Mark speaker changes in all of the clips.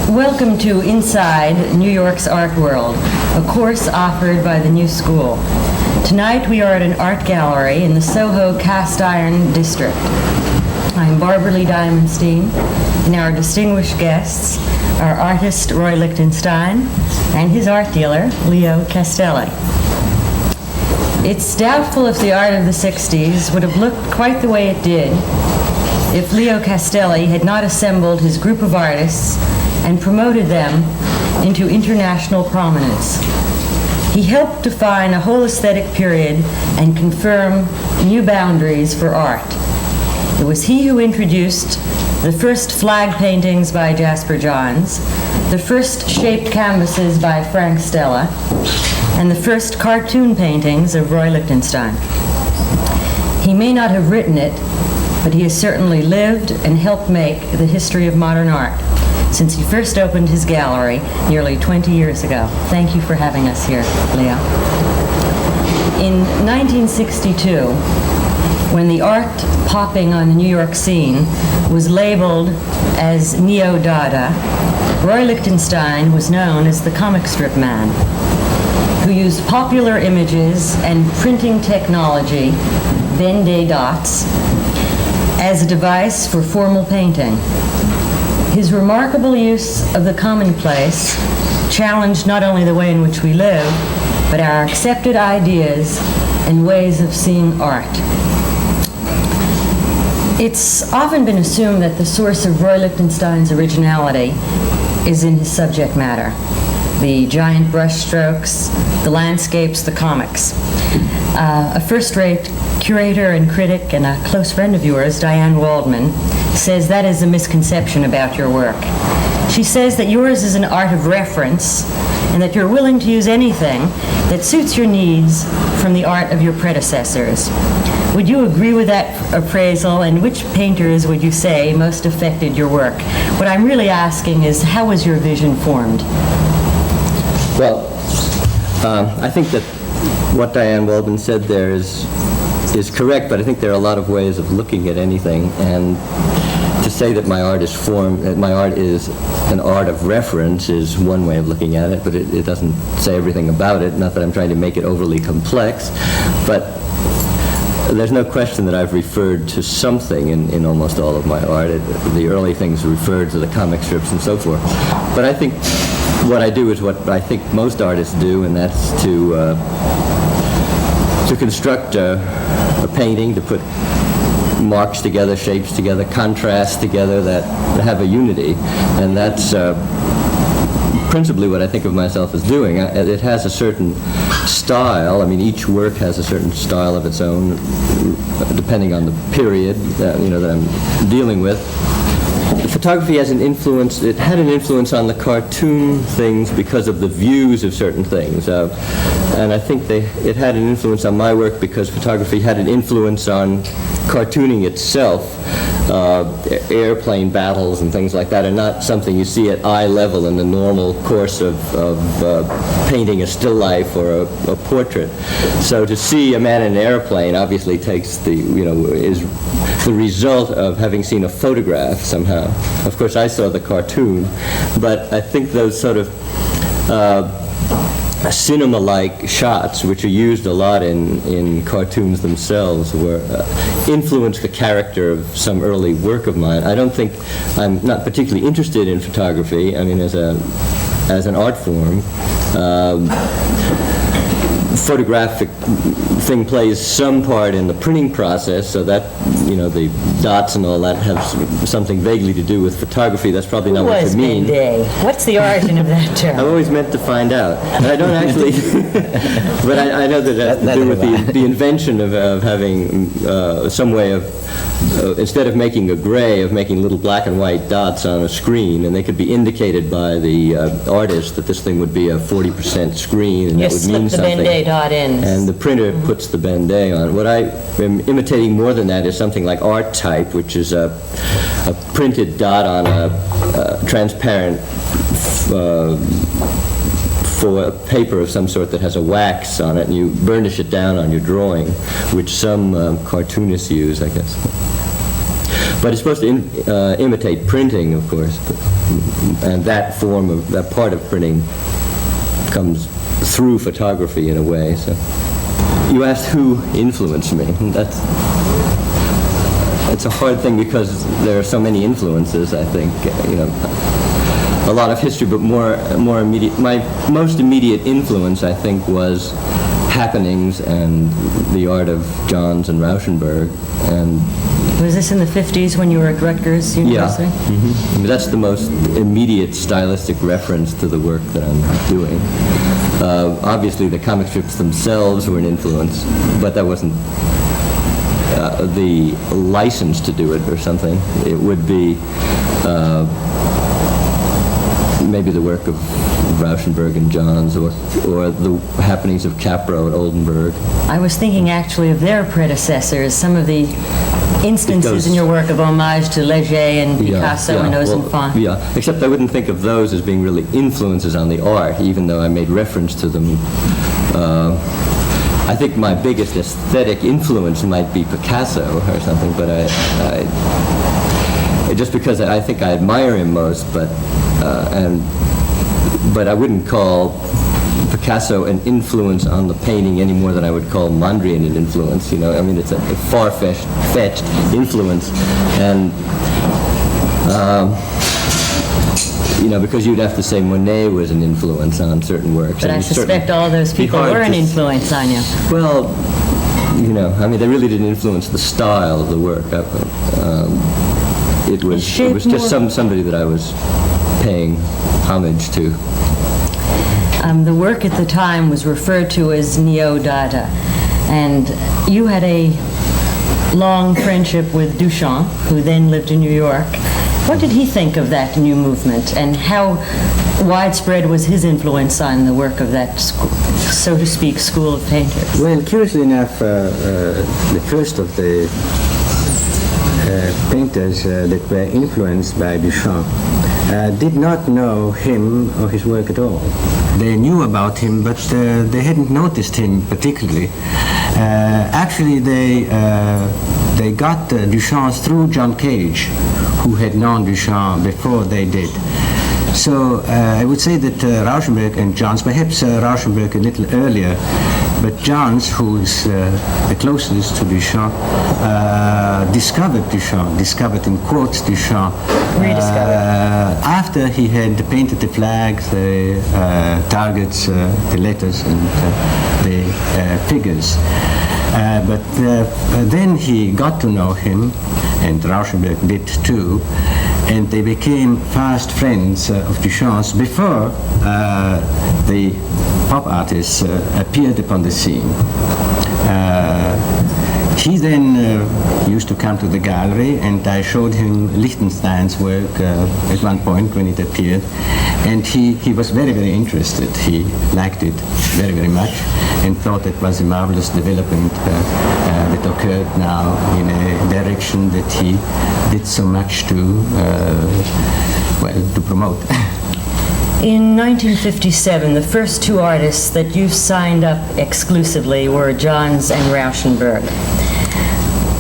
Speaker 1: Welcome to Inside New York's Art World, a course offered by the New School. Tonight we are at an art gallery in the Soho cast iron district. I'm Barbaralee Diamonstein, and our distinguished guests are artist Roy Lichtenstein and his art dealer, Leo Castelli. It's doubtful if the art of the 60s would have looked quite the way it did if Leo Castelli had not assembled his group of artists and promoted them into international prominence. He helped define a whole aesthetic period and confirm new boundaries for art. It was he who introduced the first flag paintings by Jasper Johns, the first shaped canvases by Frank Stella, and the first cartoon paintings of Roy Lichtenstein. He may not have written it, but he has certainly lived and helped make the history of modern art since he first opened his gallery nearly 20 years ago. Thank you for having us here, Leo. In 1962, when the art popping on the New York scene was labeled as Neo-Dada, Roy Lichtenstein was known as the comic strip man, who used popular images and printing technology, Ben-Day dots, as a device for formal painting. His remarkable use of the commonplace challenged not only the way in which we live, but our accepted ideas and ways of seeing art. It's often been assumed that the source of Roy Lichtenstein's originality is in his subject matter, the giant brushstrokes, the landscapes, the comics. A first-rate curator and critic and a close friend of yours, Diane Waldman, says that is a misconception about your work. She says that yours is an art of reference and that you're willing to use anything that suits your needs from the art of your predecessors. Would you agree with that appraisal, and which painters would you say most affected your work? What I'm really asking is, how was your vision formed?
Speaker 2: Well, I think that what Diane Waldman said there is correct, but I think there are a lot of ways of looking at anything, and to say that my art is formed, that my art is an art of reference is one way of looking at it, but it doesn't say everything about it. Not that I'm trying to make it overly complex, but there's no question that I've referred to something in almost all of my art. The early things referred to the comic strips and so forth. But I think what I do is what I think most artists do, and that's to construct a painting, to put marks together, shapes together, contrasts together that have a unity. And that's principally what I think of myself as doing. It has a certain style. I mean, each work has a certain style of its own, depending on the period that I'm dealing with. Photography has an influence. It had an influence on the cartoon things because of the views of certain things, and I think it had an influence on my work because photography had an influence on cartooning itself. Airplane battles and things like that are not something you see at eye level in the normal course of painting a still life or a portrait. So to see a man in an airplane obviously takes is the result of having seen a photograph somehow. Of course, I saw the cartoon, but I think those sort of cinema-like shots, which are used a lot in cartoons themselves, were influenced the character of some early work of mine. I don't think I'm not particularly interested in photography. I mean, as an art form. Photographic thing plays some part in the printing process, so that, the dots and all that have something vaguely to do with photography. That's probably not what you mean.
Speaker 1: What's the origin of that term?
Speaker 2: I've always meant to find out. And I don't actually, but I know that it has to do with the invention of having some way of, instead of making a gray, of making little black and white dots on a screen, and they could be indicated by the artist that this thing would be a 40% screen, and that would mean something.
Speaker 1: The Ben-Day dot in.
Speaker 2: And the printer puts the Ben-Day on. What I am imitating more than that is something like art type, which is a printed dot on a transparent for a paper of some sort that has a wax on it, and you burnish it down on your drawing, which some cartoonists use, I guess. But it's supposed to imitate printing, of course. And that part of printing comes through photography in a way. So you asked who influenced me. It's a hard thing because there are so many influences, I think, a lot of history, but more immediate. My most immediate influence, I think, was happenings and the art of Johns and Rauschenberg. And
Speaker 1: was this in the 50s when you were at Rutgers University?
Speaker 2: Yeah. Mm-hmm. I mean, that's the most immediate stylistic reference to the work that I'm doing. Obviously, the comic strips themselves were an influence, but that wasn't the license to do it or something. It would be maybe the work of Rauschenberg and Johns, or the happenings of Capro at Oldenburg.
Speaker 1: I was thinking actually of their predecessors, some of the instances in your work of homage to Leger and Picasso and Ozenfant.
Speaker 2: Yeah, except I wouldn't think of those as being really influences on the art, even though I made reference to them. I think my biggest aesthetic influence might be Picasso or something, but I just because I think I admire him most, but I wouldn't call Picasso an influence on the painting any more than I would call Mondrian an influence. I mean, it's a far-fetched influence, and because you'd have to say Monet was an influence on certain works.
Speaker 1: But I suspect all those people were an influence on you.
Speaker 2: Well, I mean, they really didn't influence the style of the work. It was just somebody that I was paying homage to.
Speaker 1: The work at the time was referred to as Neo-Dada, and you had a long friendship with Duchamp, who then lived in New York. What did he think of that new movement, and how widespread was his influence on the work of that, so to speak, school of painters?
Speaker 3: Well, curiously enough, the first of the painters that were influenced by Duchamp did not know him or his work at all. They knew about him, but they hadn't noticed him particularly. Actually, they got Duchamp through John Cage, who had known Duchamp before they did. So I would say that Rauschenberg and Johns, perhaps Rauschenberg a little earlier, but Johns, who's the closest to Duchamp, discovered in quotes Duchamp, after he had painted the flags, the targets, the letters, and the figures. But then he got to know him, and Rauschenberg did too, and they became fast friends of Duchamp's before the pop artists appeared upon the scene. He then used to come to the gallery, and I showed him Lichtenstein's work at one point when it appeared, and he was very, very interested. He liked it very, very much and thought it was a marvelous development that occurred now in a direction that he did so much to promote.
Speaker 1: In 1957, the first two artists that you signed up
Speaker 3: exclusively
Speaker 1: were Johns and Rauschenberg.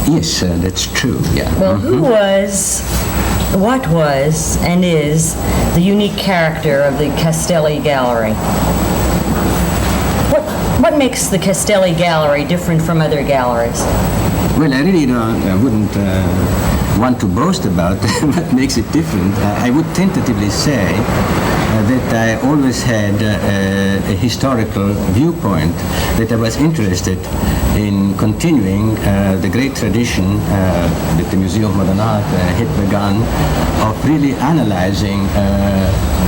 Speaker 3: Yes, that's true, yeah.
Speaker 1: Well, what was, and is, the unique character of the Castelli Gallery? What makes the Castelli Gallery different from other galleries?
Speaker 3: Well, I wouldn't want to boast about what makes it different. I would tentatively say that I always had a historical viewpoint, that I was interested in continuing the great tradition that the Museum of Modern Art had begun of really analyzing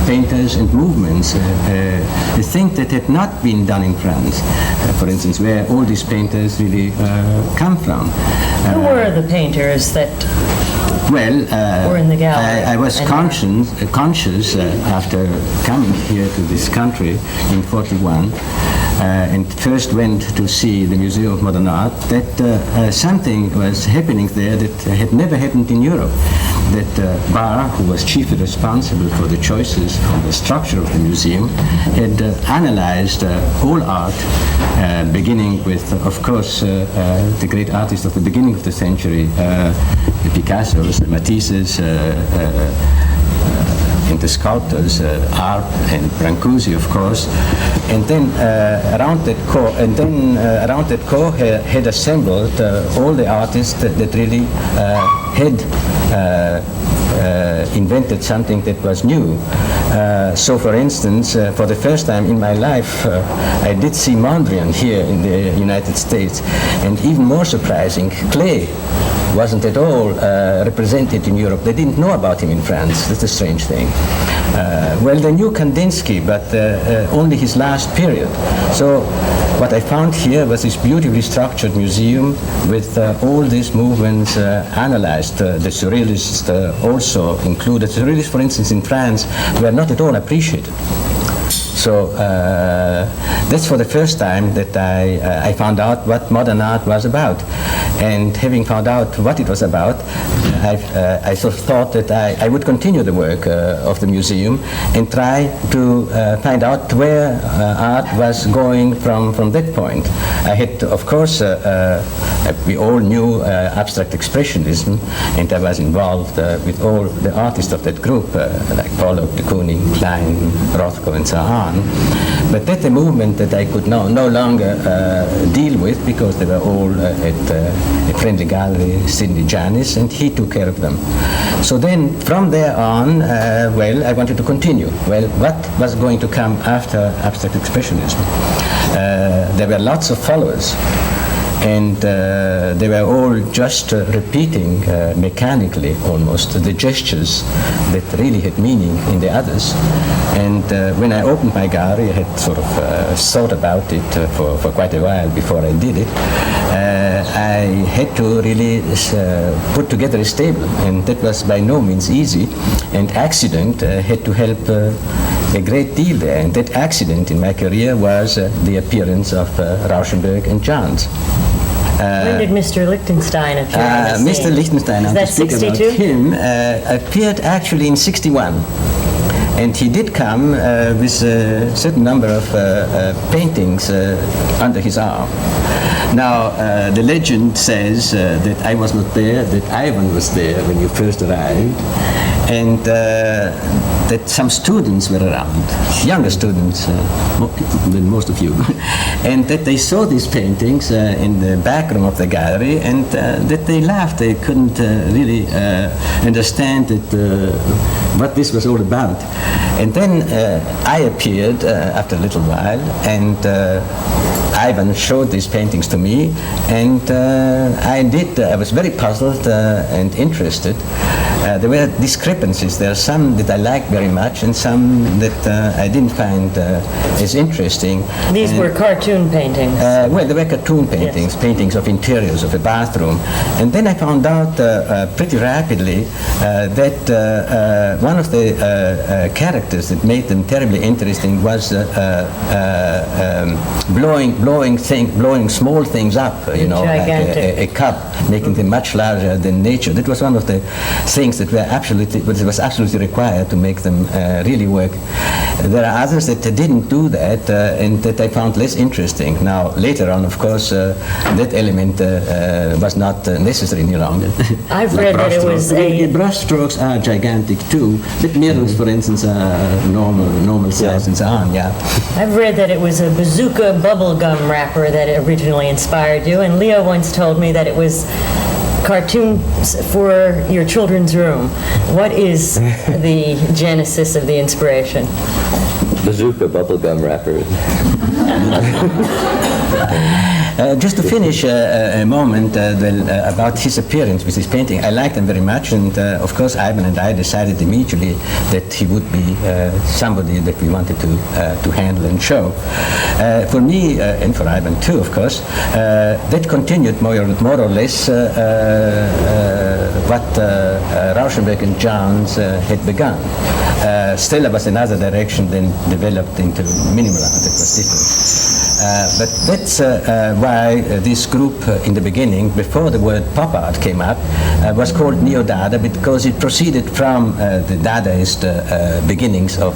Speaker 3: painters and movements, a thing that had not been done in France, for instance, where all these painters really come from.
Speaker 1: Who were the painters that were in the gallery?
Speaker 3: I was conscious after coming here to this country in '41 and first went to see the Museum of Modern Art, that something was happening there that had never happened in Europe. That Barr, who was chiefly responsible for the choices on the structure of the museum, had analyzed all art, beginning with, of course, the great artists of the beginning of the century, the Picassos, the Matisses, and the sculptors, Arp and Brancusi, of course, and then around that core had assembled all the artists that really had invented something that was new. So, for instance, for the first time in my life, I did see Mondrian here in the United States, and even more surprising, Klee wasn't at all represented in Europe. They didn't know about him in France. That's a strange thing. Well, they knew Kandinsky, but only his last period. So what I found here was this beautifully structured museum with all these movements analyzed. The Surrealists also included. Surrealists, for instance, in France, were not at all appreciated. So that's for the first time that I found out what modern art was about. And having found out what it was about, I sort of thought that I would continue the work of the museum and try to find out where art was going from that point. I had, of course, we all knew abstract expressionism, and I was involved with all the artists of that group, like Pollock, de Kooning, Klein, Rothko, and so on. But that's a movement that I could no longer deal with, because they were all at a friendly gallery, Sidney Janis, and he took care of them. So then, from there on, well, I wanted to continue. Well, what was going to come after abstract expressionism? There were lots of followers, and they were all just repeating mechanically almost the gestures that really had meaning in the others. And when I opened my gallery, I had sort of thought about it for quite a while before I did it. I had to really put together a stable, and that was by no means easy, and accident had to help a great deal there. And that accident in my career was the appearance of Rauschenberg and Johns.
Speaker 1: When did Mr. Lichtenstein appear on the scene?
Speaker 3: Mr. Lichtenstein,
Speaker 1: is that 62?
Speaker 3: About him, appeared actually in 61. And he did come with a certain number of paintings under his arm. Now, the legend says that I was not there, that Ivan was there when you first arrived, and that some students were around, younger students than most of you, and that they saw these paintings in the back room of the gallery, and that they laughed. They couldn't really understand what this was all about. And then I appeared after a little while, and Ivan showed these paintings to me, and I was very puzzled and interested. There were discrepancies. There are some that I liked very much, and some that I didn't find as interesting.
Speaker 1: These were cartoon paintings.
Speaker 3: Well, they were cartoon paintings, yes. Paintings of interiors of a bathroom. And then I found out pretty rapidly that one of the characters that made them terribly interesting was blowing small things up, like a cup, making them much larger than nature. That was one of the things that was absolutely required to make them really work. There are others that didn't do that, and that I found less interesting. Now, later on, of course, that element was not necessary any longer.
Speaker 1: I've read that it was
Speaker 3: brush strokes are gigantic too, but mirrors, for instance, are normal size and so on. Yeah.
Speaker 1: I've read that it was a bazooka bubblegum wrapper that originally inspired you, and Leo once told me that it was cartoons for your children's room. What is the genesis of the inspiration?
Speaker 2: Bazooka bubblegum wrapper.
Speaker 3: Just to finish a moment about his appearance with his painting, I liked him very much, and of course Ivan and I decided immediately that he would be somebody that we wanted to handle and show. For me, and for Ivan too, of course, that continued more or less what Rauschenberg and Johns had begun. Stella was another direction, then developed into minimal art that was different. But that's why this group in the beginning, before the word pop art came up, was called Neo-Dada, because it proceeded from the Dadaist beginnings of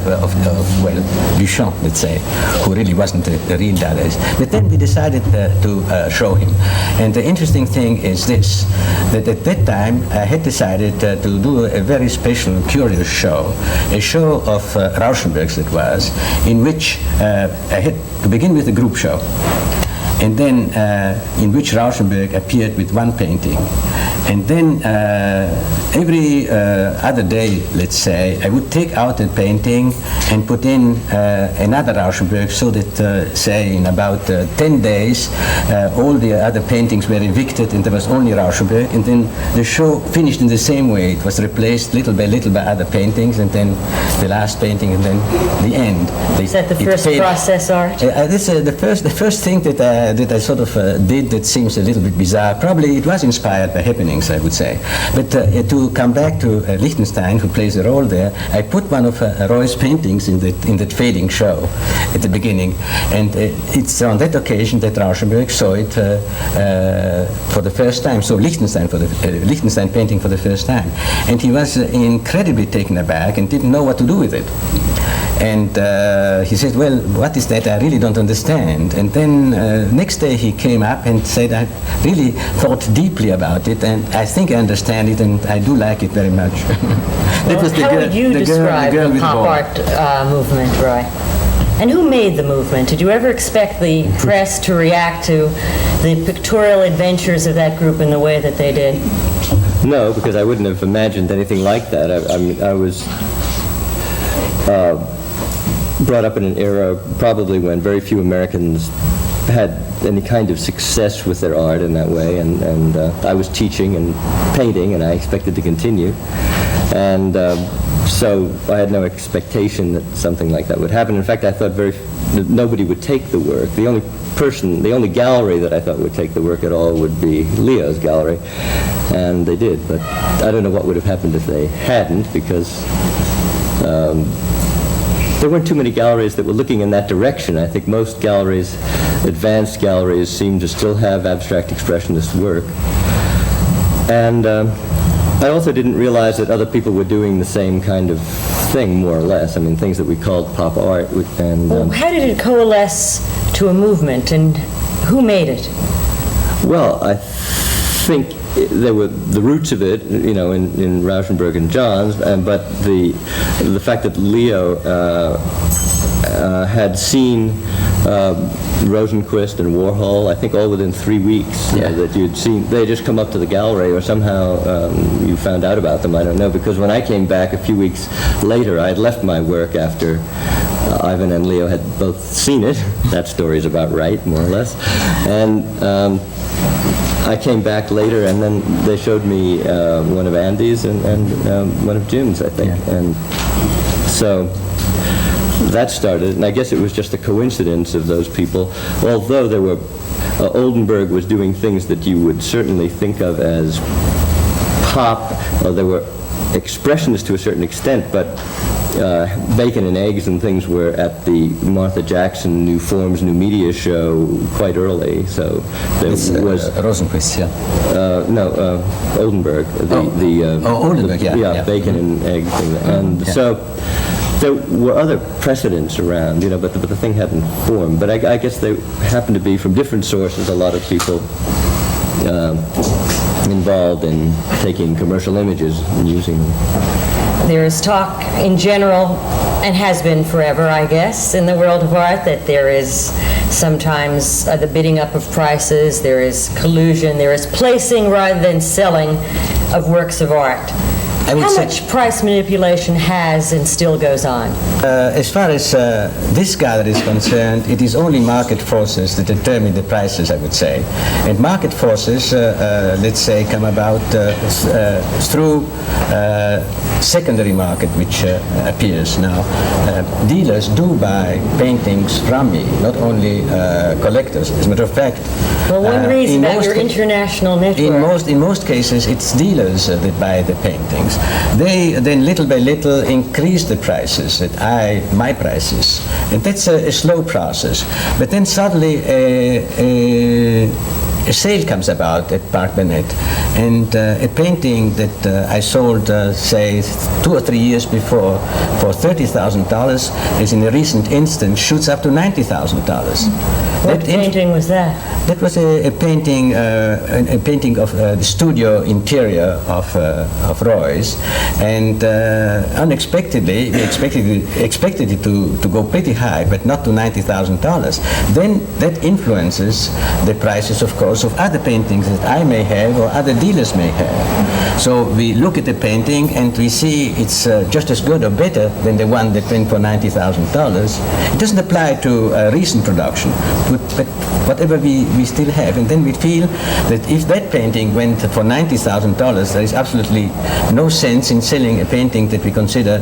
Speaker 3: Duchamp, let's say, who really wasn't a real Dadaist. But then we decided to show him. And the interesting thing is this, that at that time I had decided to do a very special, curious show, a show of Rauschenberg's it was, in which I had to begin with a group show, and then in which Rauschenberg appeared with one painting. And then every other day, let's say, I would take out a painting and put in another Rauschenberg, so that, say, in about 10 days, all the other paintings were evicted and there was only Rauschenberg. And then the show finished in the same way. It was replaced little by other paintings, and then the last painting, and then the end.
Speaker 1: Is that the first process art?
Speaker 3: This is the first thing that I sort of did that seems a little bit bizarre. Probably it was inspired by happenings, I would say. But to come back to Lichtenstein, who plays a role there, I put one of Roy's paintings in that fading show at the beginning, and it's on that occasion that Rauschenberg saw it for the first time. So Lichtenstein painting for the first time, and he was incredibly taken aback and didn't know what to do with it. And he said, well, what is that? I really don't understand. And then next day he came up and said, I really thought deeply about it, and I think I understand it, and I do like it very much.
Speaker 1: How would you describe the pop art movement, Roy? And who made the movement? Did you ever expect the press to react to the pictorial adventures of that group in the way that they did?
Speaker 2: No, because I wouldn't have imagined anything like that. I mean, I was brought up in an era probably when very few Americans had any kind of success with their art in that way, and I was teaching and painting, and I expected to continue, and so I had no expectation that something like that would happen. In fact, I thought that nobody would take the work. The only gallery that I thought would take the work at all would be Leo's gallery, and they did, but I don't know what would have happened if they hadn't, because there weren't too many galleries that were looking in that direction. I think most galleries, advanced galleries, seem to still have abstract expressionist work. And I also didn't realize that other people were doing the same kind of thing, more or less. I mean, things that we called pop art. And
Speaker 1: well, how did it coalesce to a movement, and who made it?
Speaker 2: Well, I think there were the roots of it, you know, in Rauschenberg and Johns, but the fact that Leo had seen Rosenquist and Warhol, I think all within 3 weeks, that you'd seen, they had just come up to the gallery, or somehow you found out about them, I don't know, because when I came back a few weeks later, I had left my work after Ivan and Leo had both seen it. That story's about right, more or less. And I came back later, and then they showed me one of Andy's and one of Jim's, I think. Yeah. And so that started, and I guess it was just a coincidence of those people, although there were, Oldenburg was doing things that you would certainly think of as pop, or they were expressionists to a certain extent, but Bacon and Eggs and things were at the Martha Jackson New Forms, New Media show quite early, so there was...
Speaker 3: Rosenquist,
Speaker 2: no, Oldenburg.
Speaker 3: Oldenburg,
Speaker 2: yeah. Bacon and Egg thing. And so there were other precedents around, you know, but the thing hadn't formed. But I guess they happened to be from different sources, a lot of people involved in taking commercial images and using them.
Speaker 1: There is talk in general, and has been forever, I guess, in the world of art, that there is sometimes the bidding up of prices, there is collusion, there is placing rather than selling of works of art. How much price manipulation has and still goes on?
Speaker 3: As far as this gallery is concerned, it is only market forces that determine the prices, I would say. And market forces, let's say, come about through secondary market, which appears now. Dealers do buy paintings from me, not only collectors. As a matter of fact,
Speaker 1: well, one reads about your international network.
Speaker 3: In most cases, it's dealers that buy the paintings. paintings. They then little by little increased the prices, my prices. And that's a slow process. But then suddenly a sale comes about at Park Bennett, and a painting that I sold, say, 2 or 3 years before for $30,000 is in a recent instance shoots up to $90,000.
Speaker 1: What painting was that?
Speaker 3: That was a painting of the studio interior of Roy's, and unexpectedly we expected it to go pretty high, but not to $90,000. Then that influences the prices, of course, of other paintings that I may have or other dealers may have. So we look at the painting and we see it's just as good or better than the one that went for $90,000. It doesn't apply to recent production, but whatever we still have. And then we feel that if that painting went for $90,000, there is absolutely no sense in selling a painting that we consider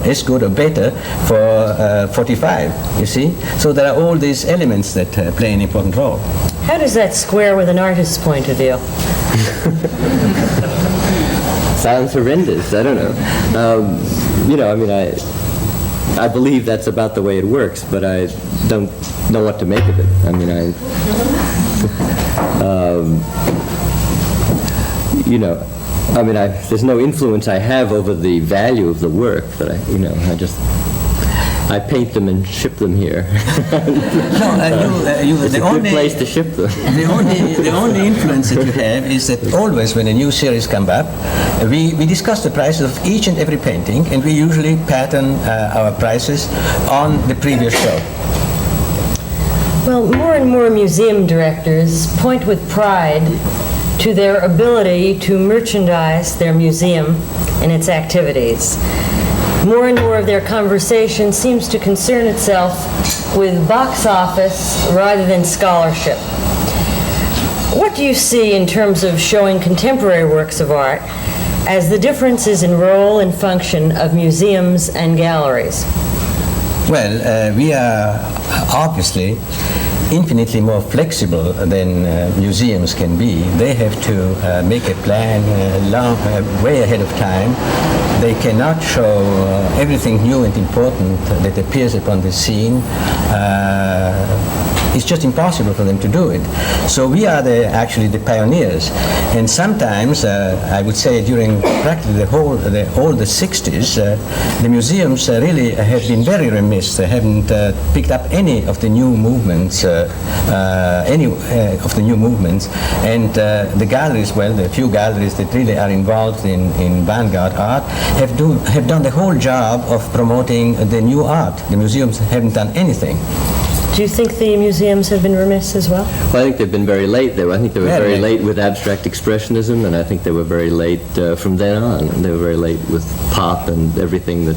Speaker 3: as good or better for 45, you see? So there are all these elements that play an important role.
Speaker 1: How does that square with an artist's point of view?
Speaker 2: Sounds horrendous. I don't know. I believe that's about the way it works, but I don't know what to make of it. There's no influence I have over the value of the work, but I paint them and ship them here. It's a good place to ship them.
Speaker 3: The only influence that you have is that always when a new series comes up, we discuss the prices of each and every painting, and we usually pattern our prices on the previous show.
Speaker 1: Well, more and more museum directors point with pride to their ability to merchandise their museum and its activities. More and more of their conversation seems to concern itself with box office rather than scholarship. What do you see in terms of showing contemporary works of art as the differences in role and function of museums and galleries?
Speaker 3: Well, we are obviously infinitely more flexible than museums can be. They have to make a plan way ahead of time. They cannot show everything new and important that appears upon the scene. It's just impossible for them to do it. So we are actually the pioneers. And sometimes, I would say during practically all the 60s, the museums really have been very remiss. They haven't picked up any of the new movements, And the galleries, well, the few galleries that really are involved in vanguard art have done the whole job of promoting the new art. The museums haven't done anything.
Speaker 1: Do you think the museums have been remiss as well?
Speaker 2: Well, I think they've been very late. I think they were very late with abstract expressionism, and I think they were very late from then on. They were very late with pop and everything that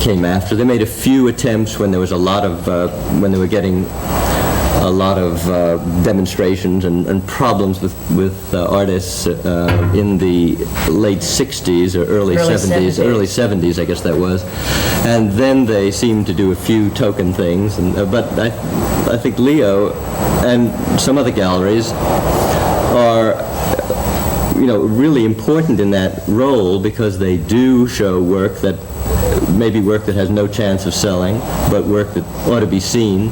Speaker 2: came after. They made a few attempts when there was a lot of, when they were getting a lot of demonstrations and problems with artists in the late 60s or early 70s, I guess that was. And then they seemed to do a few token things. But I think Leo and some other galleries are really important in that role because they do show work that maybe work that has no chance of selling, but work that ought to be seen.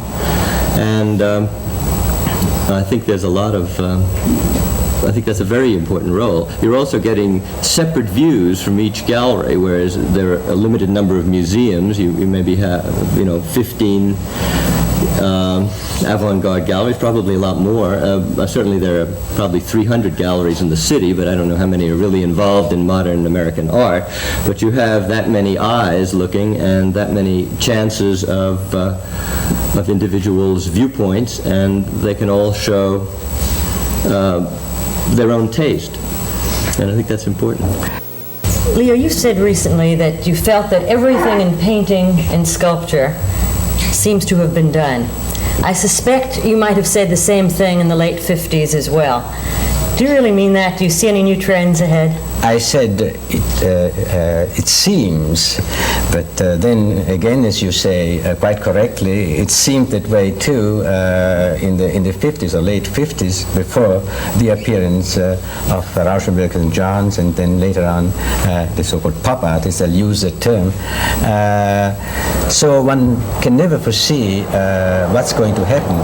Speaker 2: And I think there's a lot of, I think that's a very important role. You're also getting separate views from each gallery, whereas there are a limited number of museums. You maybe have, 15 avant-garde galleries, probably a lot more. Certainly there are probably 300 galleries in the city, but I don't know how many are really involved in modern American art. But you have that many eyes looking and that many chances of individuals' viewpoints, and they can all show their own taste. And I think that's important.
Speaker 1: Leo, you said recently that you felt that everything in painting and sculpture seems to have been done. I suspect you might have said the same thing in the late 50s as well. Do you really mean that? Do you see any new trends ahead?
Speaker 3: I said it seems, but then again, as you say quite correctly, it seemed that way too in the 50s or late 50s, before the appearance of Rauschenberg and Johns, and then later on the so-called pop artists. I'll use the term. So one can never foresee what's going to happen.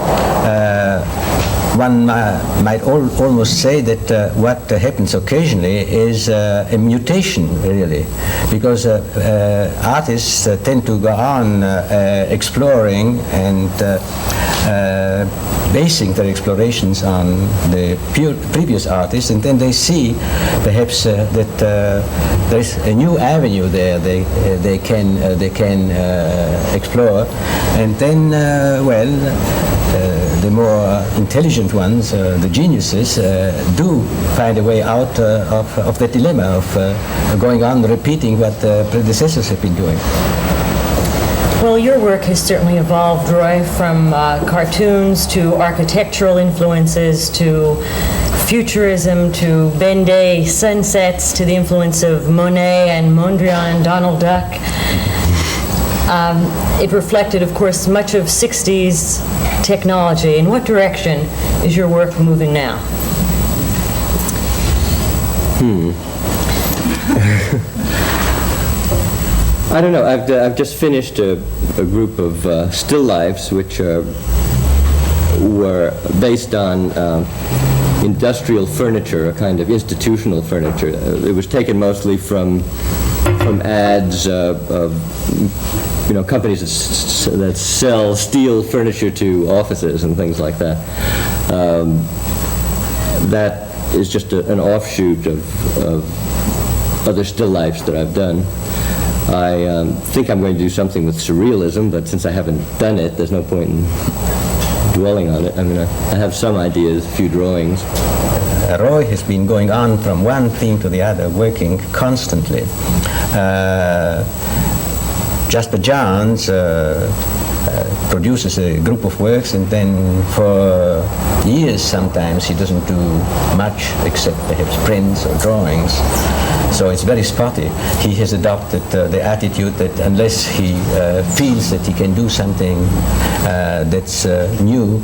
Speaker 3: One might almost say that what happens occasionally is a mutation, really, because artists tend to go on exploring and basing their explorations on the previous artists, and then they see perhaps that there's a new avenue there they can explore, and then the more intelligent ones, the geniuses, do find a way out of the dilemma of going on repeating what predecessors have been doing.
Speaker 1: Well, your work has certainly evolved, Roy, from cartoons to architectural influences to futurism to Ben-Day sunsets to the influence of Monet and Mondrian and Donald Duck. It reflected, of course, much of 60s technology. In what direction is your work moving now?
Speaker 2: I don't know. I've just finished a group of still lifes which were based on industrial furniture, a kind of institutional furniture. It was taken mostly from ads of companies that sell steel furniture to offices and things like that. That is just an offshoot of other still lifes that I've done. I think I'm going to do something with surrealism, but since I haven't done it, there's no point in dwelling on it. I mean, I have some ideas, a few drawings.
Speaker 3: Roy has been going on from one theme to the other, working constantly. Jasper Johns produces a group of works, and then for years sometimes he doesn't do much except perhaps prints or drawings. So it's very spotty. He has adopted the attitude that unless he feels that he can do something that's new,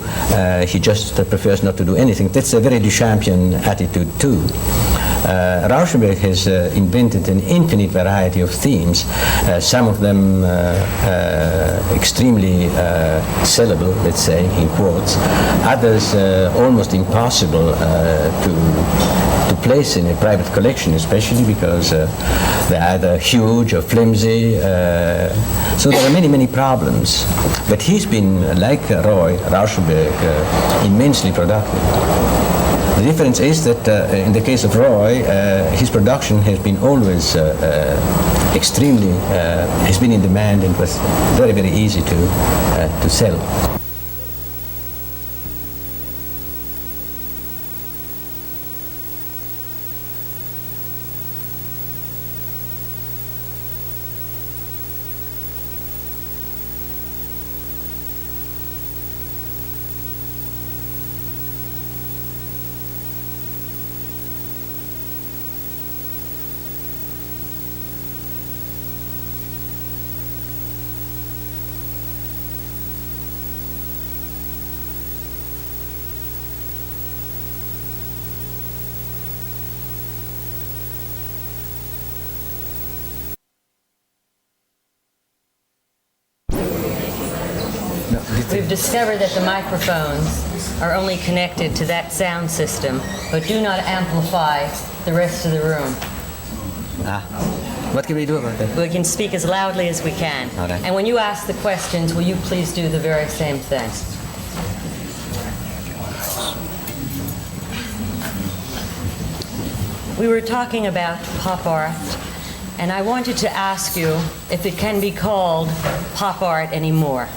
Speaker 3: he just prefers not to do anything. That's a very Duchampian attitude too. Rauschenberg has invented an infinite variety of themes, some of them extremely sellable, let's say, in quotes, others almost impossible to place in a private collection, especially because they're either huge or flimsy. So there are many, many problems. But he's been, like Rauschenberg, immensely productive. The difference is that in the case of Roy, his production has been always extremely, has been in demand and was very, very easy to sell.
Speaker 1: We've discovered that the microphones are only connected to that sound system, but do not amplify the rest of the room.
Speaker 3: What can we do about that?
Speaker 1: We can speak as loudly as we can.
Speaker 3: All right.
Speaker 1: And when you ask the questions, will you please do the very same thing? We were talking about pop art, and I wanted to ask you if it can be called pop art anymore.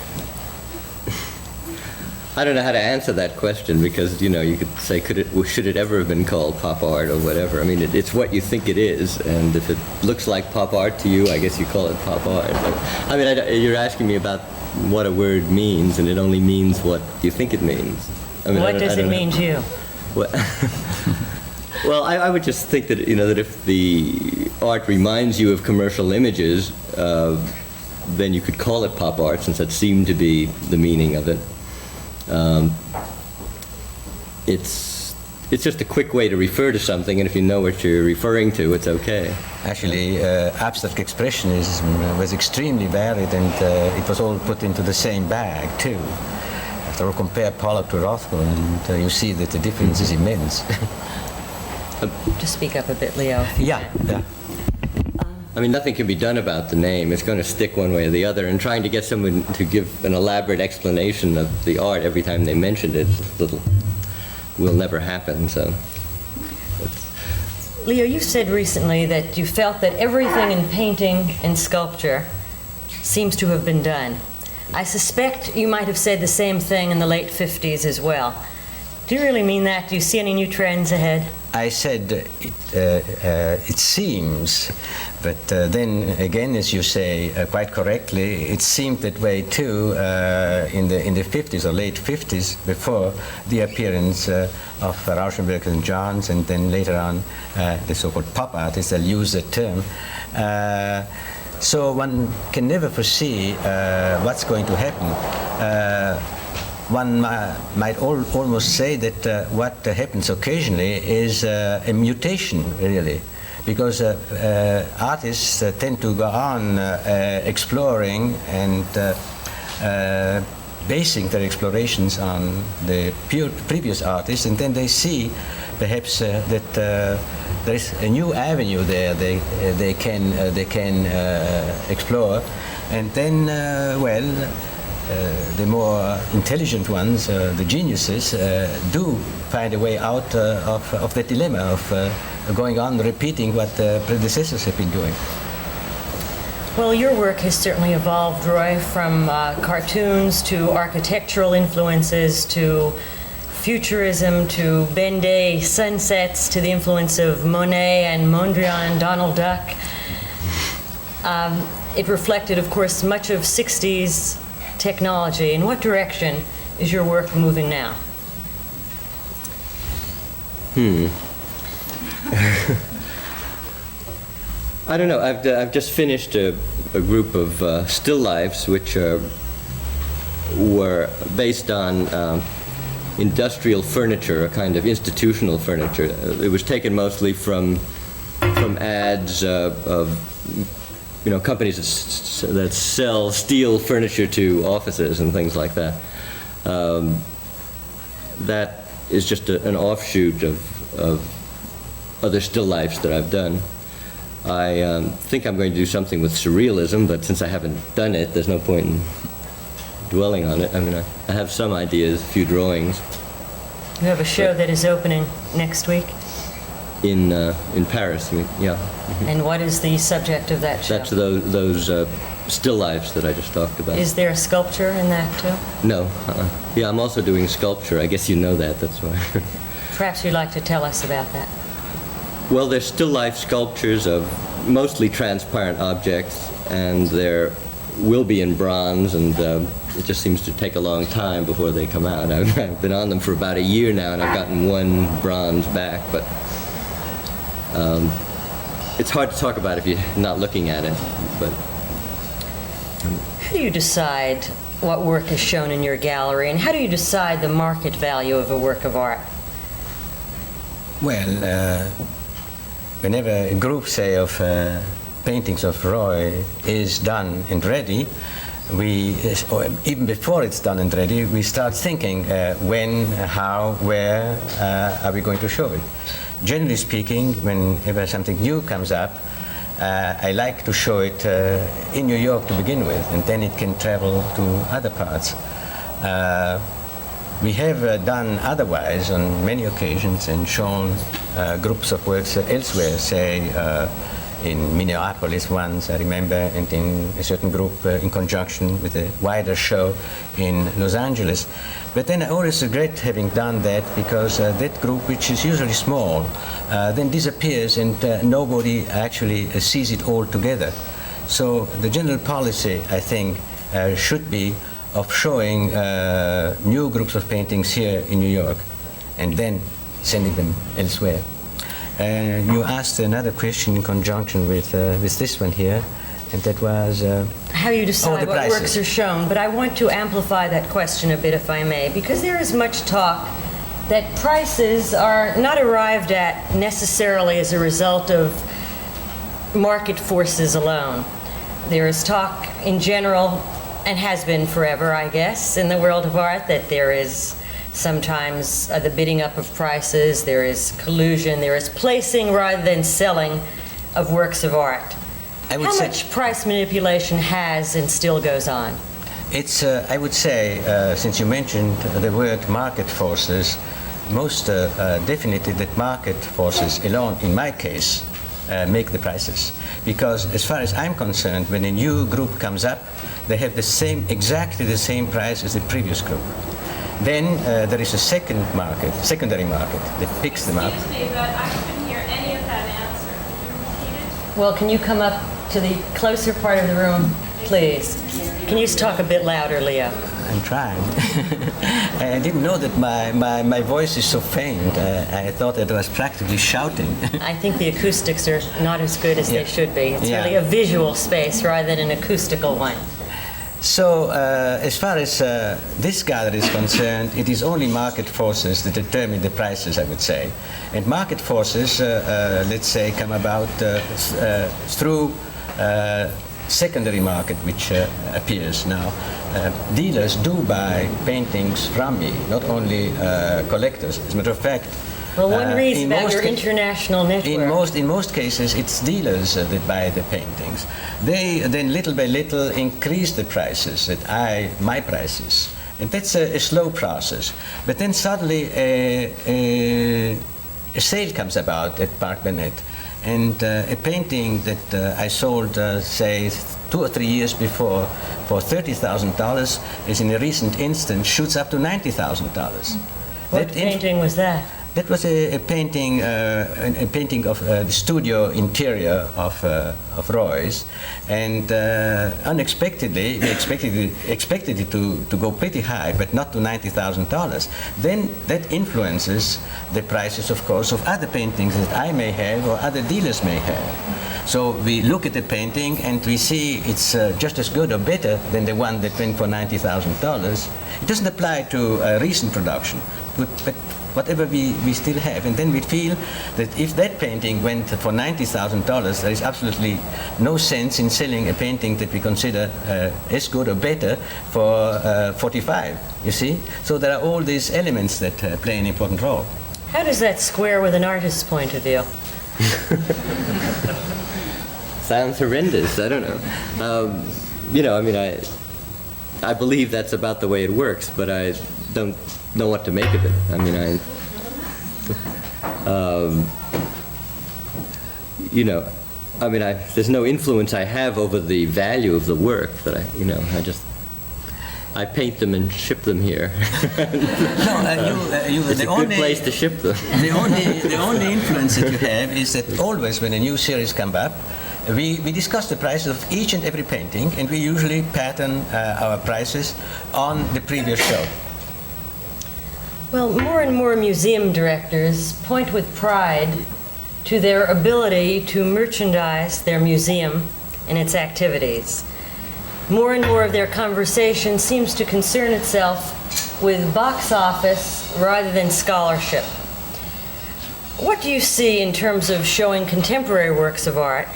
Speaker 2: I don't know how to answer that question because, you could say, should it ever have been called pop art or whatever? I mean, it's what you think it is, and if it looks like pop art to you, I guess you call it pop art. But, I mean, you're asking me about what a word means, and it only means what you think it means. I mean,
Speaker 1: What does it mean to you?
Speaker 2: What? Well, I would just think that, that if the art reminds you of commercial images, then you could call it pop art, since that seemed to be the meaning of it. It's just a quick way to refer to something, and if you know what you're referring to, it's okay.
Speaker 3: Actually, abstract expressionism was extremely varied, and it was all put into the same bag, too. After all, compare Pollock to Rothko, and you see that the difference is immense.
Speaker 1: Just speak up a bit, Leo.
Speaker 3: Yeah.
Speaker 2: I mean, nothing can be done about the name. It's going to stick one way or the other, and trying to get someone to give an elaborate explanation of the art every time they mentioned it will never happen, so.
Speaker 1: Leo, you said recently that you felt that everything in painting and sculpture seems to have been done. I suspect you might have said the same thing in the late 50s as well. Do you really mean that? Do you see any new trends ahead?
Speaker 3: I said it seems, but then again, as you say quite correctly, it seemed that way too in the 50s or late 50s, before the appearance of Rauschenberg and Johns, and then later on the so-called pop artists. I'll use the term. So one can never foresee what's going to happen. One might almost say that what happens occasionally is a mutation, really, because artists tend to go on exploring and basing their explorations on the previous artists, and then they see perhaps that there is a new avenue there they can explore, and then the more intelligent ones, the geniuses, do find a way out of the dilemma of going on repeating what predecessors have been doing.
Speaker 1: Well, your work has certainly evolved, Roy, from cartoons to architectural influences to futurism to Ben-Day sunsets to the influence of Monet and Mondrian, Donald Duck. It reflected, of course, much of 60s technology. In what direction is your work moving now?
Speaker 2: I don't know. I've just finished a group of still lifes which were based on industrial furniture, a kind of institutional furniture. It was taken mostly from ads of companies that sell steel furniture to offices and things like that. That is just an offshoot of other still lifes that I've done. I think I'm going to do something with surrealism, but since I haven't done it, there's no point in dwelling on it. I mean, I have some ideas, a few drawings.
Speaker 1: You have a show that is opening next week?
Speaker 2: In Paris, yeah.
Speaker 1: And what is the subject of that show?
Speaker 2: That's those still lifes that I just talked about.
Speaker 1: Is there a sculpture in that too?
Speaker 2: No. Yeah, I'm also doing sculpture. I guess you know that, that's why.
Speaker 1: Perhaps you'd like to tell us about that.
Speaker 2: Well, there's still life sculptures of mostly transparent objects, and there will be in bronze, and it just seems to take a long time before they come out. I've been on them for about a year now, and I've gotten one bronze back, but it's hard to talk about if you're not looking at it. But
Speaker 1: how do you decide what work is shown in your gallery, and how do you decide the market value of a work of art?
Speaker 3: Well, whenever a group, say, of paintings of Roy is done and ready, or even before it's done and ready, we start thinking when, how, where are we going to show it. Generally speaking, whenever something new comes up, I like to show it in New York to begin with, and then it can travel to other parts. We have done otherwise on many occasions and shown groups of works elsewhere, say in Minneapolis once, I remember, and in a certain group in conjunction with a wider show in Los Angeles. But then I always regret having done that, because that group, which is usually small, then disappears and nobody actually sees it all together. So the general policy, I think, should be of showing new groups of paintings here in New York and then sending them elsewhere. You asked another question in conjunction with this one here, and that was...
Speaker 1: How you decide
Speaker 3: the
Speaker 1: what
Speaker 3: prices.
Speaker 1: works are shown, but I want to amplify that question a bit, if I may, because there is much talk that prices are not arrived at necessarily as a result of market forces alone. There is talk in general, and has been forever, I guess, in the world of art, that there is sometimes the bidding up of prices, there is collusion, there is placing rather than selling of works of art.
Speaker 3: I would
Speaker 1: How
Speaker 3: say-
Speaker 1: much price manipulation has and still goes on?
Speaker 3: It's, I would say, since you mentioned the word market forces, most definitely that market forces alone, in my case, make the prices. Because as far as I'm concerned, when a new group comes up, they have the same, exactly the same price as the previous group. Then there is a secondary market that picks them up.
Speaker 4: Excuse me, but I couldn't hear any of that answer. Could you repeat it?
Speaker 1: Well, can you come up to the closer part of the room, please? Can you talk a bit louder, Leo?
Speaker 3: I'm trying. I didn't know that my voice is so faint. I thought that I was practically shouting.
Speaker 1: I think the acoustics are not as good as
Speaker 3: Yeah.
Speaker 1: they should be. It's
Speaker 3: Yeah.
Speaker 1: really a visual space rather than an acoustical one.
Speaker 3: So, as far as this gallery is concerned, it is only market forces that determine the prices, I would say. And market forces, let's say, come about through secondary market, which appears now. Dealers do buy paintings from me, not only collectors. As a matter of fact,
Speaker 1: Well, one reads
Speaker 3: in
Speaker 1: about
Speaker 3: most
Speaker 1: your
Speaker 3: ca-
Speaker 1: international network.
Speaker 3: in most cases, it's dealers that buy the paintings. They then, little by little, increase the prices, my prices, and that's a slow process. But then suddenly, a sale comes about at Park Bennett, and a painting that I sold, say, 2 or 3 years before for $30,000, is in a recent instance shoots up to $90,000.
Speaker 1: What painting was that?
Speaker 3: That was a painting of the studio interior of Roy's, and unexpectedly we expected it to go pretty high, but not to $90,000. Then that influences the prices, of course, of other paintings that I may have or other dealers may have. So we look at the painting and we see it's just as good or better than the one that went for $90,000. It doesn't apply to recent production, but whatever we still have. And then we feel that if that painting went for $90,000, there is absolutely no sense in selling a painting that we consider as good or better for $45, you see? So there are all these elements that play an important role.
Speaker 1: How does that square with an artist's point of view?
Speaker 2: Sounds horrendous. I don't know. I believe that's about the way it works, but I don't know what to make of it. There's no influence I have over the value of the work, but I paint them and ship them here. It's a good place to ship them.
Speaker 3: The only influence that you have is that always when a new series comes up, we discuss the price of each and every painting, and we usually pattern our prices on the previous show.
Speaker 1: Well, more and more museum directors point with pride to their ability to merchandise their museum and its activities. More and more of their conversation seems to concern itself with box office rather than scholarship. What do you see in terms of showing contemporary works of art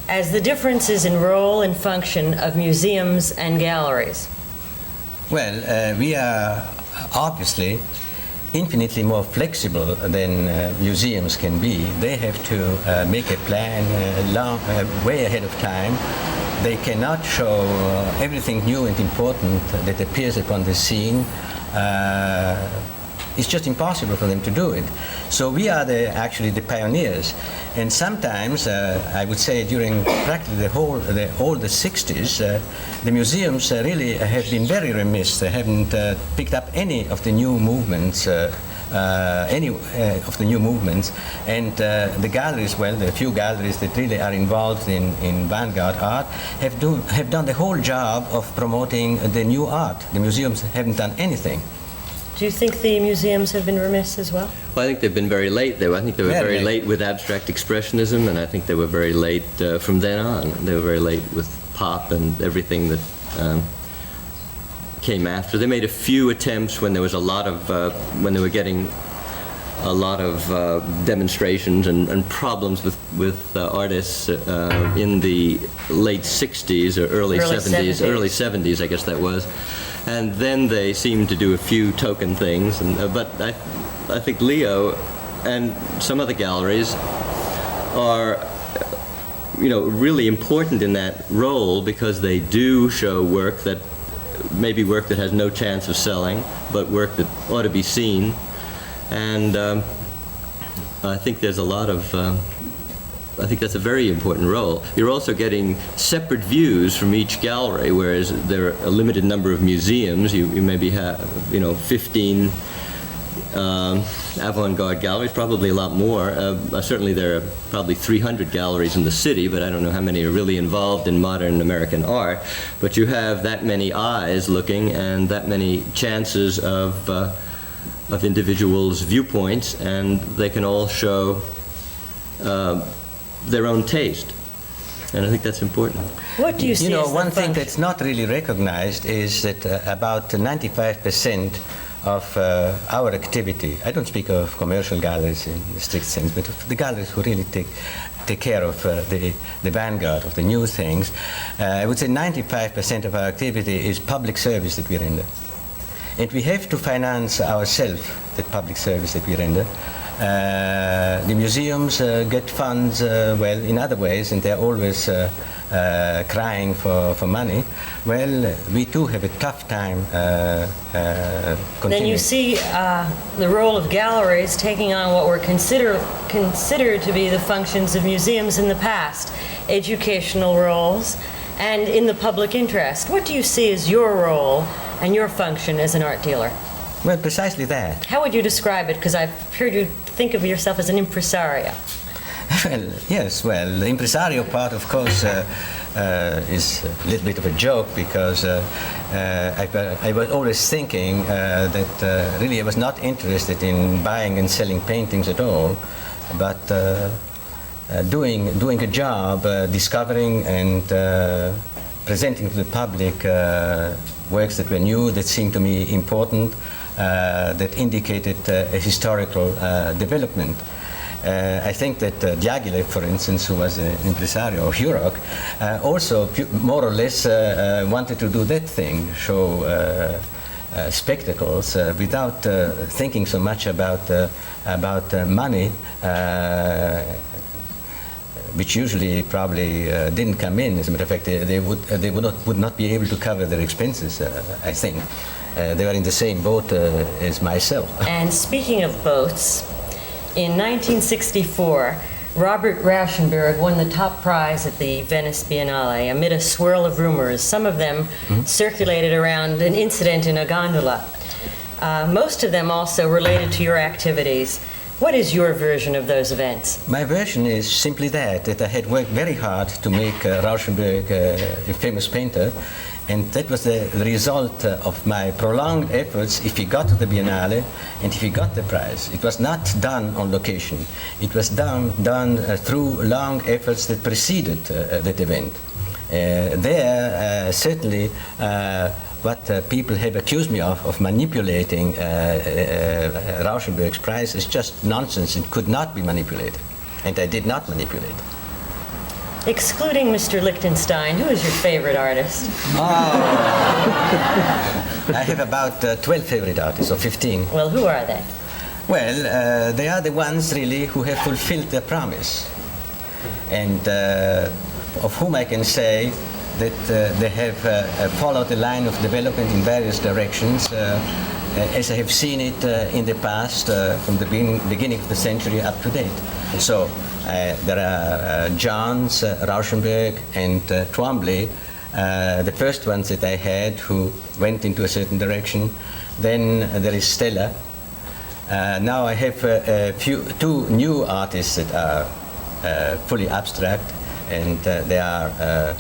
Speaker 1: as the differences in role and function of museums and galleries?
Speaker 3: Well, we are obviously infinitely more flexible than museums can be. They have to make a plan way ahead of time. They cannot show everything new and important that appears upon the scene. It's just impossible for them to do it. So we are actually the pioneers. And sometimes, I would say during practically all the 60s, the museums really have been very remiss. They haven't picked up any of the new movements, and the galleries, well, the few galleries that really are involved in vanguard art have done the whole job of promoting the new art. The museums haven't done anything.
Speaker 1: Do you think the museums have been remiss as well?
Speaker 2: Well, I think they've been very late, though. I think they were
Speaker 3: Very
Speaker 2: very late with abstract expressionism, and I think they were very late from then on. They were very late with pop and everything that came after. They made a few attempts when there was a lot of, when they were getting a lot of demonstrations and problems with artists in the late 60s or early 70s, early 70s, I guess that was. And then they seemed to do a few token things, and, but I think Leo and some other galleries are, you know, really important in that role because they do show work that, maybe work that has no chance of selling, but work that ought to be seen. And I think there's a lot of, I think that's a very important role. You're also getting separate views from each gallery, whereas there are a limited number of museums. You maybe have, you know, 15 avant-garde galleries, probably a lot more. Certainly there are probably 300 galleries in the city, but I don't know how many are really involved in modern American art. But you have that many eyes looking and that many chances of individuals' viewpoints, and they can all show their own taste. And I think that's important.
Speaker 1: What do you see
Speaker 3: You know,
Speaker 1: as the
Speaker 3: one thing
Speaker 1: function?
Speaker 3: that's not really recognized is that about 95% of our activity, I don't speak of commercial galleries in the strict sense, but of the galleries who really take care of the vanguard of the new things, I would say 95% of our activity is public service that we render. And we have to finance ourselves that public service that we render. The museums get funds, well, in other ways, and they're always crying for money. Well, we too have a tough time continuing.
Speaker 1: Then you see the role of galleries taking on what were considered to be the functions of museums in the past, educational roles, and in the public interest. What do you see as your role and your function as an art dealer?
Speaker 3: Well, precisely that.
Speaker 1: How would you describe it? Because I've heard you think of yourself as an impresario.
Speaker 3: Well, yes, well, the impresario part, of course, is a little bit of a joke because I was always thinking that really I was not interested in buying and selling paintings at all, but doing a job, discovering and presenting to the public works that were new, that seemed to me important, that indicated a historical development. I think that Diaghilev, for instance, who was an impresario, or Hurok, also more or less wanted to do that thing, show spectacles without thinking so much about money, which usually probably didn't come in. As a matter of fact, they would not be able to cover their expenses, I think. They were in the same boat as myself.
Speaker 1: And speaking of boats, in 1964, Robert Rauschenberg won the top prize at the Venice Biennale amid a swirl of rumors. Some of them circulated around an incident in a gondola. Most of them also related to your activities. What is your version of those events?
Speaker 3: My version is simply that I had worked very hard to make Rauschenberg a famous painter, and that was the result of my prolonged efforts if he got to the Biennale and if he got the prize. It was not done on location. It was done through long efforts that preceded that event. Certainly, what people have accused me of manipulating Rauschenberg's prize is just nonsense. It could not be manipulated, and I did not manipulate.
Speaker 1: Excluding Mr. Lichtenstein, who is your favorite artist?
Speaker 3: I have about 12 favorite artists, or 15.
Speaker 1: Well, who are they?
Speaker 3: Well, they are the ones really who have fulfilled their promise, and of whom I can say that they have followed a line of development in various directions, as I have seen it in the past, from the beginning of the century up to date. So there are Johns, Rauschenberg, and Twombly, the first ones that I had who went into a certain direction. Then there is Stella. Now I have two new artists that are fully abstract, and they are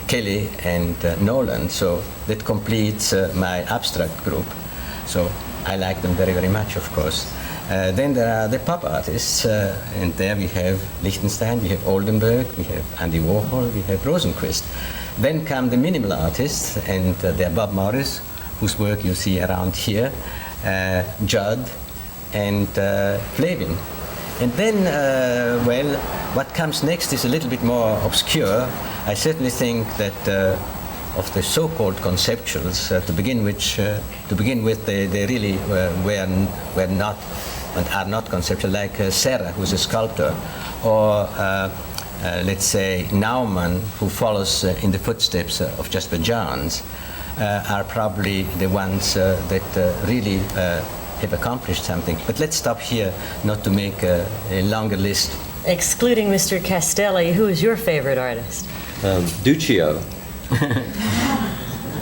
Speaker 3: Kelly and Nolan, so that completes my abstract group. So I like them very, very much, of course. Then there are the pop artists, and there we have Lichtenstein, we have Oldenburg, we have Andy Warhol, we have Rosenquist. Then come the minimal artists, and they're Bob Morris, whose work you see around here, Judd, and Flavin. And then, well, what comes next is a little bit more obscure. I certainly think that of the so-called conceptuals, to begin with, they really were not and are not conceptual, like Serra, who's a sculptor, or let's say Naumann, who follows in the footsteps of Jasper Johns, are probably the ones that really have accomplished something. But let's stop here, not to make a longer list.
Speaker 1: Excluding Mr. Castelli, who is your favorite artist?
Speaker 2: Duccio.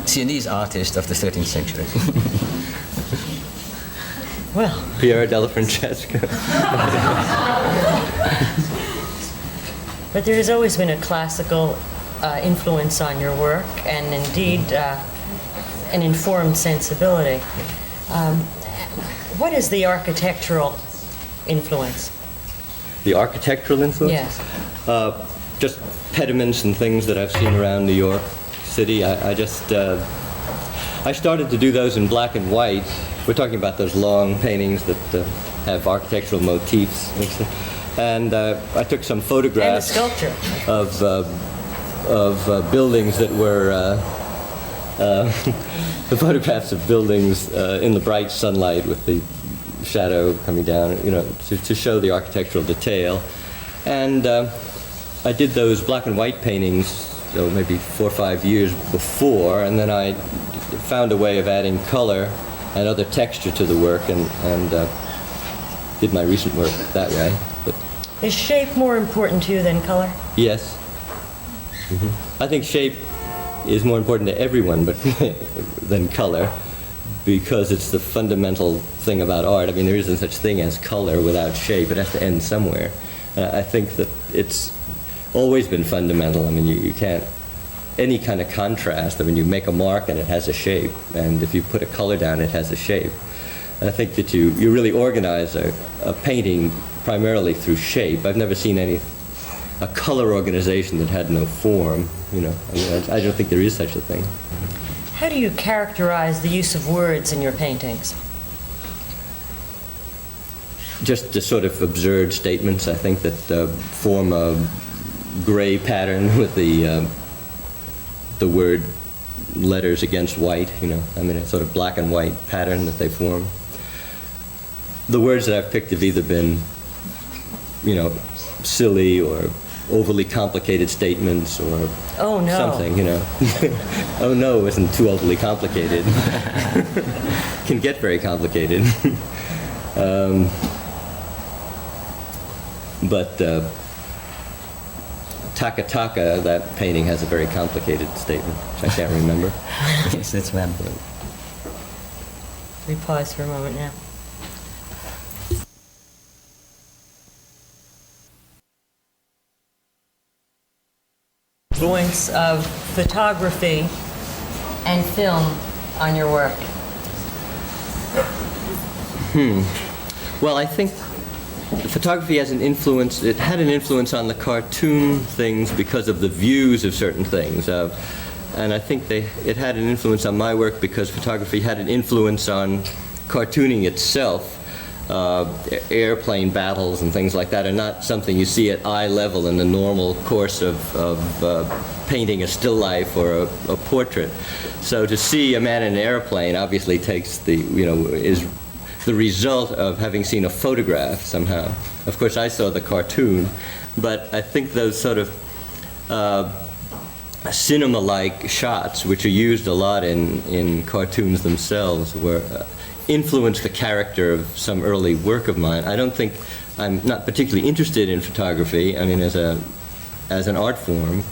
Speaker 3: Sienese artist of the 13th century.
Speaker 1: Well,
Speaker 2: Piero della Francesca.
Speaker 1: but there has always been a classical influence on your work, and indeed an informed sensibility. What is the architectural influence?
Speaker 2: The architectural influence?
Speaker 1: Yes.
Speaker 2: Just pediments and things that I've seen around New York City. I started to do those in black and white. We're talking about those long paintings that have architectural motifs. And I took some photographs
Speaker 1: And the sculpture.
Speaker 2: of buildings that were the photographs of buildings in the bright sunlight with the shadow coming down, you know, to show the architectural detail. And I did those black and white paintings, so maybe 4 or 5 years before, and then I found a way of adding color and other texture to the work, and did my recent work that way. But
Speaker 1: Is shape more important to you than color?
Speaker 2: yes. I think shape is more important to everyone but than color, because it's the fundamental thing about art. I mean, there isn't such thing as color without shape. It has to end somewhere. I think that it's always been fundamental. I mean, you can't, any kind of contrast, I mean, you make a mark and it has a shape, and if you put a color down, it has a shape. And I think that you really organize a painting primarily through shape. I've never seen a color organization that had no form, you know. I mean, I don't think there is such a thing.
Speaker 1: How do you characterize the use of words in your paintings?
Speaker 2: Just the sort of absurd statements, I think, that form a gray pattern with the word letters against white, you know. I mean, a sort of black and white pattern that they form. The words that I've picked have either been, you know, silly or overly complicated statements, or
Speaker 1: Oh, no.
Speaker 2: something, you know. Oh no isn't too overly complicated. Can get very complicated. But Taka Taka, that painting has a very complicated statement, which I can't remember.
Speaker 3: Yes, that's one.
Speaker 1: We pause for a moment now. Influence of photography and film on your work.
Speaker 2: Well, I think photography has an influence. It had an influence on the cartoon things because of the views of certain things. And I think it had an influence on my work because photography had an influence on cartooning itself. Airplane battles and things like that are not something you see at eye level in the normal course of painting a still life or a portrait. So to see a man in an airplane obviously takes is the result of having seen a photograph somehow. Of course, I saw the cartoon, but I think those sort of cinema-like shots, which are used a lot in cartoons themselves, were influenced the character of some early work of mine. I'm not particularly interested in photography. I mean, as an art form,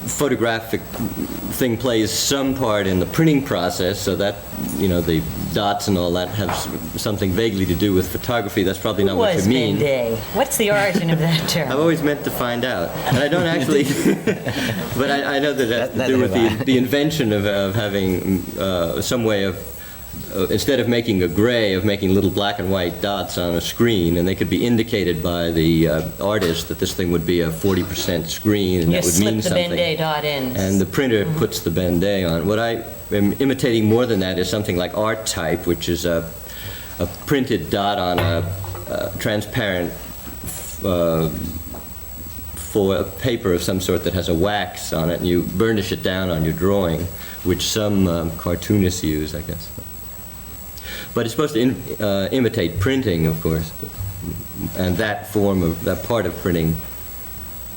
Speaker 2: photographic thing plays some part in the printing process, so that, the dots and all that have something vaguely to do with photography. That's probably not what you mean.
Speaker 1: Bende? What's the origin of that term?
Speaker 2: I've always meant to find out, and I don't actually, but I know that it has to do with the invention of having some way of, instead of making a gray, of making little black and white dots on a screen, and they could be indicated by the artist that this thing would be a 40% screen, and that would mean something.
Speaker 1: You slip the Bende dot in.
Speaker 2: And the printer puts the Bende on. What I am imitating more than that is something like art type, which is a printed dot on a transparent for a paper of some sort that has a wax on it, and you burnish it down on your drawing, which some cartoonists use, I guess. But it's supposed to imitate printing, of course, and that part of printing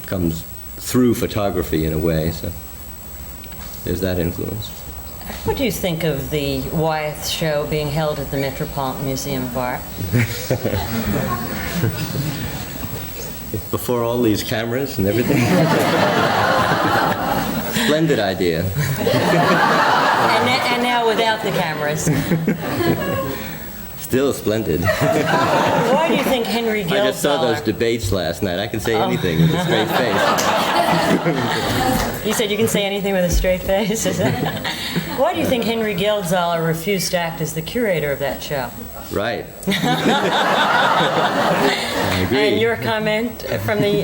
Speaker 2: comes through photography in a way, so there's that influence.
Speaker 1: What do you think of the Wyeth show being held at the Metropolitan Museum of Art?
Speaker 2: Before all these cameras and everything? Splendid idea.
Speaker 1: And now without the cameras.
Speaker 2: Still splendid.
Speaker 1: Why do you think Henry Gildzahler...
Speaker 2: I just saw those debates last night. I can say anything with a straight face.
Speaker 1: You said you can say anything with a straight face? Why do you think Henry Gildzahler refused to act as the curator of that show?
Speaker 2: Right. I agree.
Speaker 1: And your comment from the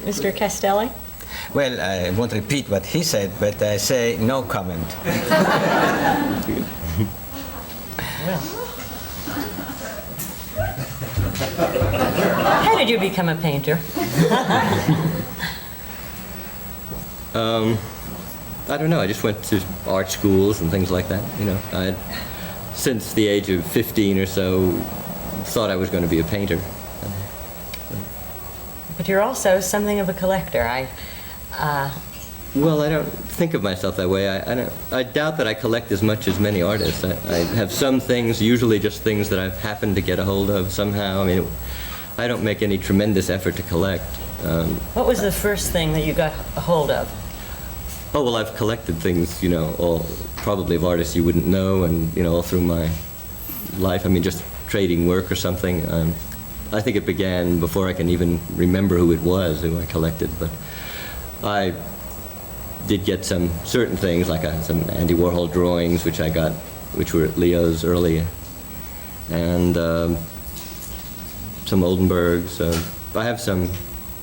Speaker 1: Mr. Castelli?
Speaker 3: Well, I won't repeat what he said, but I say no comment.
Speaker 1: How did you become a painter?
Speaker 2: I don't know. I just went to art schools and things like that. I since the age of 15 or so, thought I was going to be a painter.
Speaker 1: But you're also something of a collector.
Speaker 2: Well, I don't think of myself that way. I doubt that I collect as much as many artists. I have some things, usually just things that I've happened to get a hold of somehow. I mean, I don't make any tremendous effort to collect.
Speaker 1: What was the first thing that you got a hold of?
Speaker 2: Oh, well, I've collected things, all probably of artists you wouldn't know, and, all through my life. I mean, just trading work or something. I think it began before I can even remember who it was who I collected, but I did get some certain things, like some Andy Warhol drawings, which I got, which were at Leo's early, and some Oldenburgs. I have some,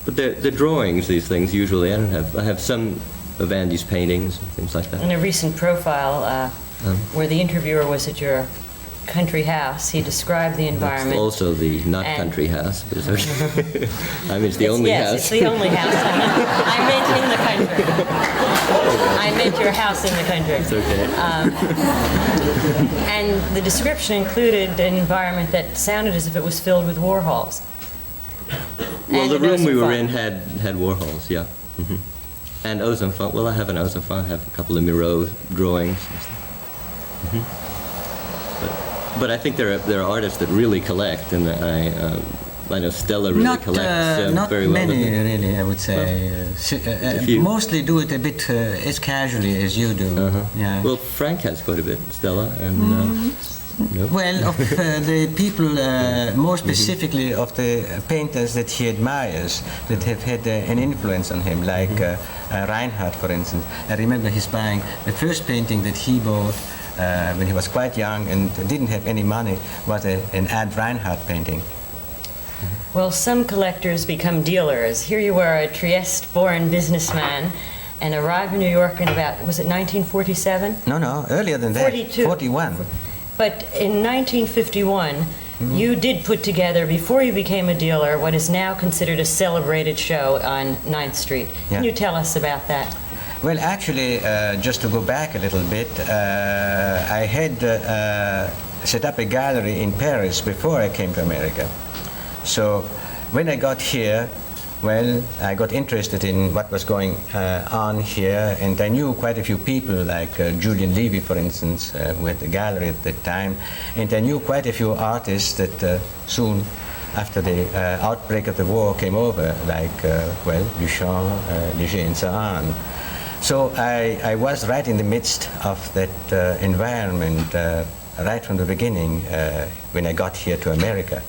Speaker 2: but they're drawings, these things, usually. I have some of Andy's paintings, things like that.
Speaker 1: In a recent profile, where the interviewer was at your country house, he described the environment.
Speaker 2: It's also the not country house, but it's okay. I mean, it's the only house.
Speaker 1: Yes, it's the only house. I meant in the country. I meant your house in the country.
Speaker 2: It's okay.
Speaker 1: And the description included an environment that sounded as if it was filled with Warhols.
Speaker 2: Well,
Speaker 1: And
Speaker 2: the room we were
Speaker 1: Ozonfon.
Speaker 2: in had Warhols, yeah. Mm-hmm. And Ozonfon. Well, I have an Ozonfon. I have a couple of Miro drawings and stuff. Mm-hmm. But I think there are artists that really collect, and I know Stella really collects
Speaker 3: not
Speaker 2: very well.
Speaker 3: many, really, I would say. Mostly do it a bit as casually as you do. Yeah.
Speaker 2: Well, Frank has quite a bit, Stella, and no?
Speaker 3: Well, of the people, more specifically of the painters that he admires, that have had an influence on him, like Reinhardt, for instance. I remember his buying the first painting that he bought when he was quite young and didn't have any money, was an Ad Reinhardt painting.
Speaker 1: Well, some collectors become dealers. Here you were, a Trieste-born businessman, and arrived in New York in about, was it 1947?
Speaker 3: No, earlier than that.
Speaker 1: 42.
Speaker 3: 41.
Speaker 1: But in 1951, you did put together, before you became a dealer, what is now considered a celebrated show on 9th Street. Can you tell us about that?
Speaker 3: Well, actually, just to go back a little bit, I had set up a gallery in Paris before I came to America. So when I got here, well, I got interested in what was going on here, and I knew quite a few people, like Julian Levy, for instance, who had the gallery at that time, and I knew quite a few artists that soon after the outbreak of the war came over, like, well, Duchamp, Léger, and so on. So I was right in the midst of that environment right from the beginning when I got here to America.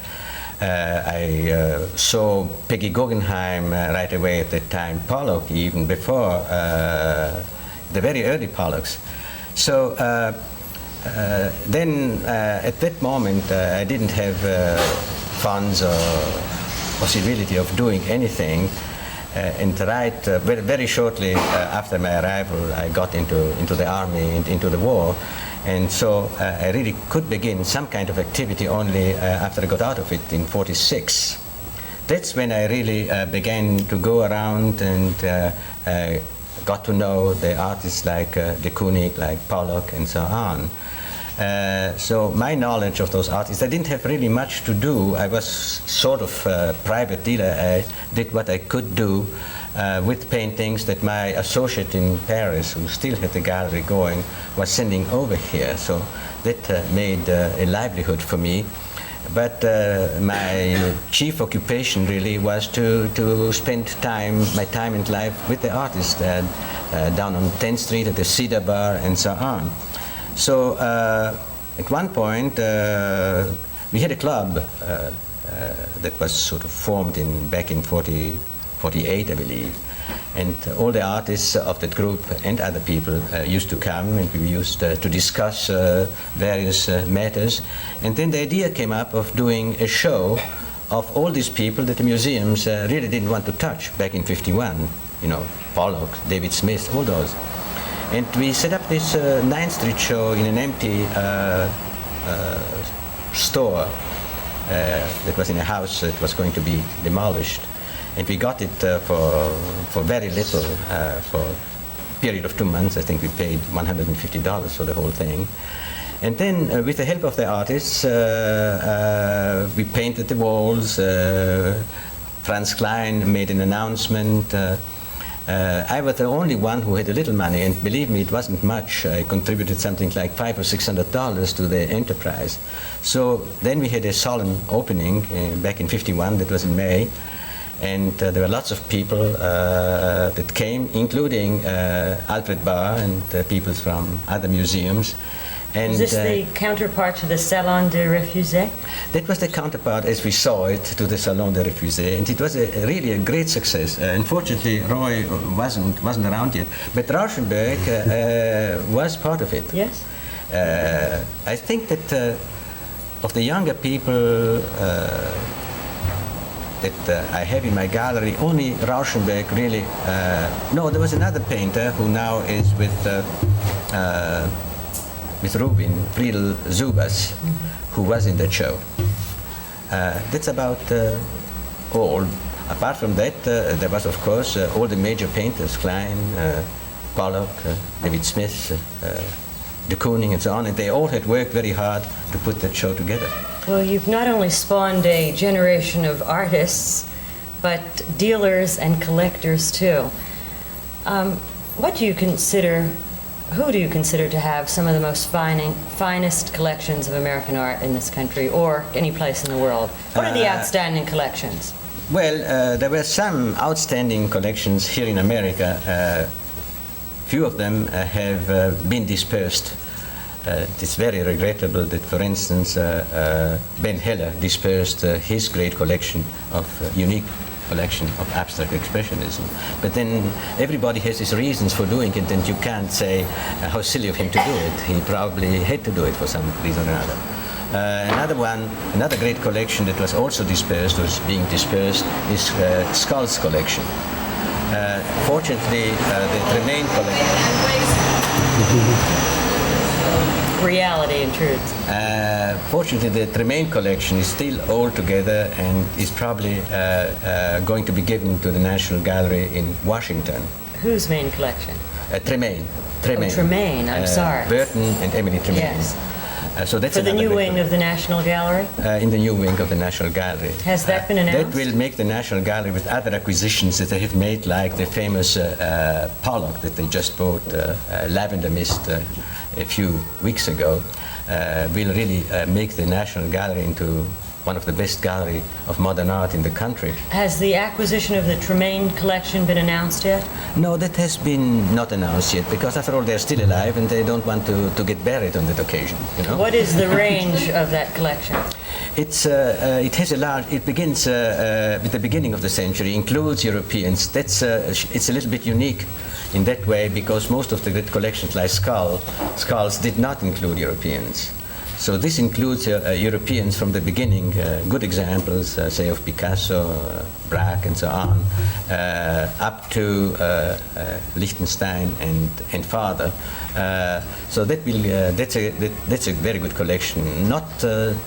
Speaker 3: I saw Peggy Guggenheim right away at that time, Pollock even before the very early Pollocks. So then at that moment I didn't have funds or possibility of doing anything. And very shortly after my arrival, I got into the army, into the war. And so I really could begin some kind of activity only after I got out of it in '46. That's when I really began to go around and got to know the artists like de Kooning, like Pollock, and so on. So my knowledge of those artists, I didn't have really much to do. I was sort of a private dealer. I did what I could do with paintings that my associate in Paris, who still had the gallery going, was sending over here. So that made a livelihood for me. But my chief occupation really was to spend my time and life with the artists down on 10th Street at the Cedar Bar and so on. So at one point we had a club that was sort of formed back in 48, I believe. And all the artists of that group and other people used to come, and we used to discuss various matters. And then the idea came up of doing a show of all these people that the museums really didn't want to touch back in '51. You know, Pollock, David Smith, all those. And we set up this 9th Street show in an empty store that was in a house that was going to be demolished. And we got it for very little. For a period of 2 months, I think we paid $150 for the whole thing. And then, with the help of the artists, we painted the walls. Franz Klein made an announcement. I was the only one who had a little money, and believe me, it wasn't much. I contributed something like $500 or $600 to the enterprise. So then we had a solemn opening back in '51, that was in May. And there were lots of people that came, including Alfred Barr and people from other museums. And
Speaker 1: is this the counterpart to the Salon des Refusés?
Speaker 3: That was the counterpart, as we saw it, to the Salon des Refusés, and it was really a great success. Unfortunately, Roy wasn't around yet, but Rauschenberg was part of it.
Speaker 1: Yes.
Speaker 3: I think that of the younger people that I have in my gallery, only Rauschenberg really. No, there was another painter who now is with Rubin, Friedel Zubas, who was in that show. That's about all. Apart from that, there was, of course, all the major painters, Klein, Pollock, David Smith, de Kooning, and so on, and they all had worked very hard to put that show together.
Speaker 1: Well, you've not only spawned a generation of artists, but dealers and collectors, too. Who do you consider to have some of the most finest collections of American art in this country or any place in the world? What are the outstanding collections?
Speaker 3: Well, there were some outstanding collections here in America. Few of them have been dispersed. It's very regrettable that, for instance, Ben Heller dispersed his great collection of unique collection of abstract expressionism. But then everybody has his reasons for doing it, and you can't say how silly of him to do it. He probably had to do it for some reason or another. Another great collection that was also dispersed, being dispersed, is Scull's collection. Fortunately, the Tremaine collection.
Speaker 1: Reality and truth.
Speaker 3: Fortunately, the Tremaine collection is still all together and is probably going to be given to the National Gallery in Washington.
Speaker 1: Whose main collection?
Speaker 3: Tremaine.
Speaker 1: Oh, Tremaine, I'm sorry.
Speaker 3: Burton and Emily Tremaine.
Speaker 1: Yes.
Speaker 3: So that's
Speaker 1: for the new wing of the National Gallery?
Speaker 3: In the new wing of the National Gallery.
Speaker 1: Has that been announced?
Speaker 3: That will make the National Gallery, with other acquisitions that they have made, like the famous Pollock that they just bought, Lavender Mist, a few weeks ago, will really make the National Gallery into one of the best gallery of modern art in the country.
Speaker 1: Has the acquisition of the Tremaine collection been announced yet?
Speaker 3: No, that has been not announced yet, because after all, they're still alive and they don't want to get buried on that occasion, you know?
Speaker 1: What is the range of that collection?
Speaker 3: It begins with the beginning of the century, includes Europeans. It's a little bit unique in that way, because most of the great collections like skulls did not include Europeans. So this includes Europeans from the beginning, good examples, say, of Picasso, Braque, and so on, up to Lichtenstein and farther. So that's a very good collection. Not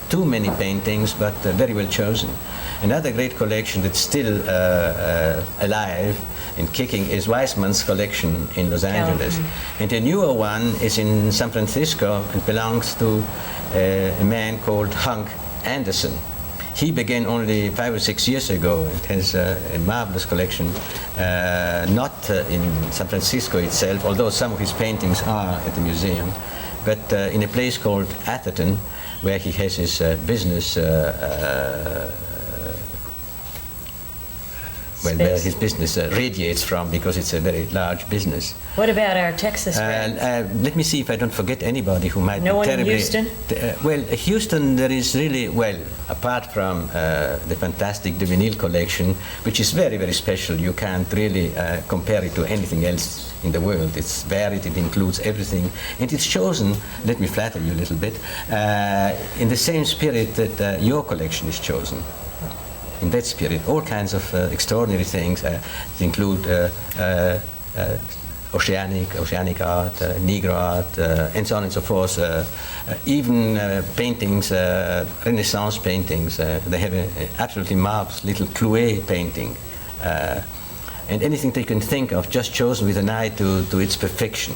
Speaker 3: too many paintings, but very well chosen. Another great collection that's still alive and kicking is Weissman's collection in Los Angeles. And a newer one is in San Francisco and belongs to a man called Hank Anderson. He began only 5 or 6 years ago. It has a marvelous collection, not in San Francisco itself, although some of his paintings are at the museum, but in a place called Atherton, where he has his business where his business radiates from, because it's a very large business.
Speaker 1: What about our Texas friends?
Speaker 3: Let me see if I don't forget anybody who might
Speaker 1: No
Speaker 3: be
Speaker 1: one in
Speaker 3: terribly...
Speaker 1: Houston?
Speaker 3: Houston, there is really, apart from the fantastic de Menil collection, which is very, very special. You can't really compare it to anything else in the world. It's varied, it includes everything, and it's chosen, let me flatter you a little bit, in the same spirit that your collection is chosen. In that spirit, all kinds of extraordinary things include oceanic art, Negro art, and so on and so forth. Even paintings, Renaissance paintings. They have an absolutely marvelous little Clouet painting, and anything they can think of, just chosen with an eye to its perfection.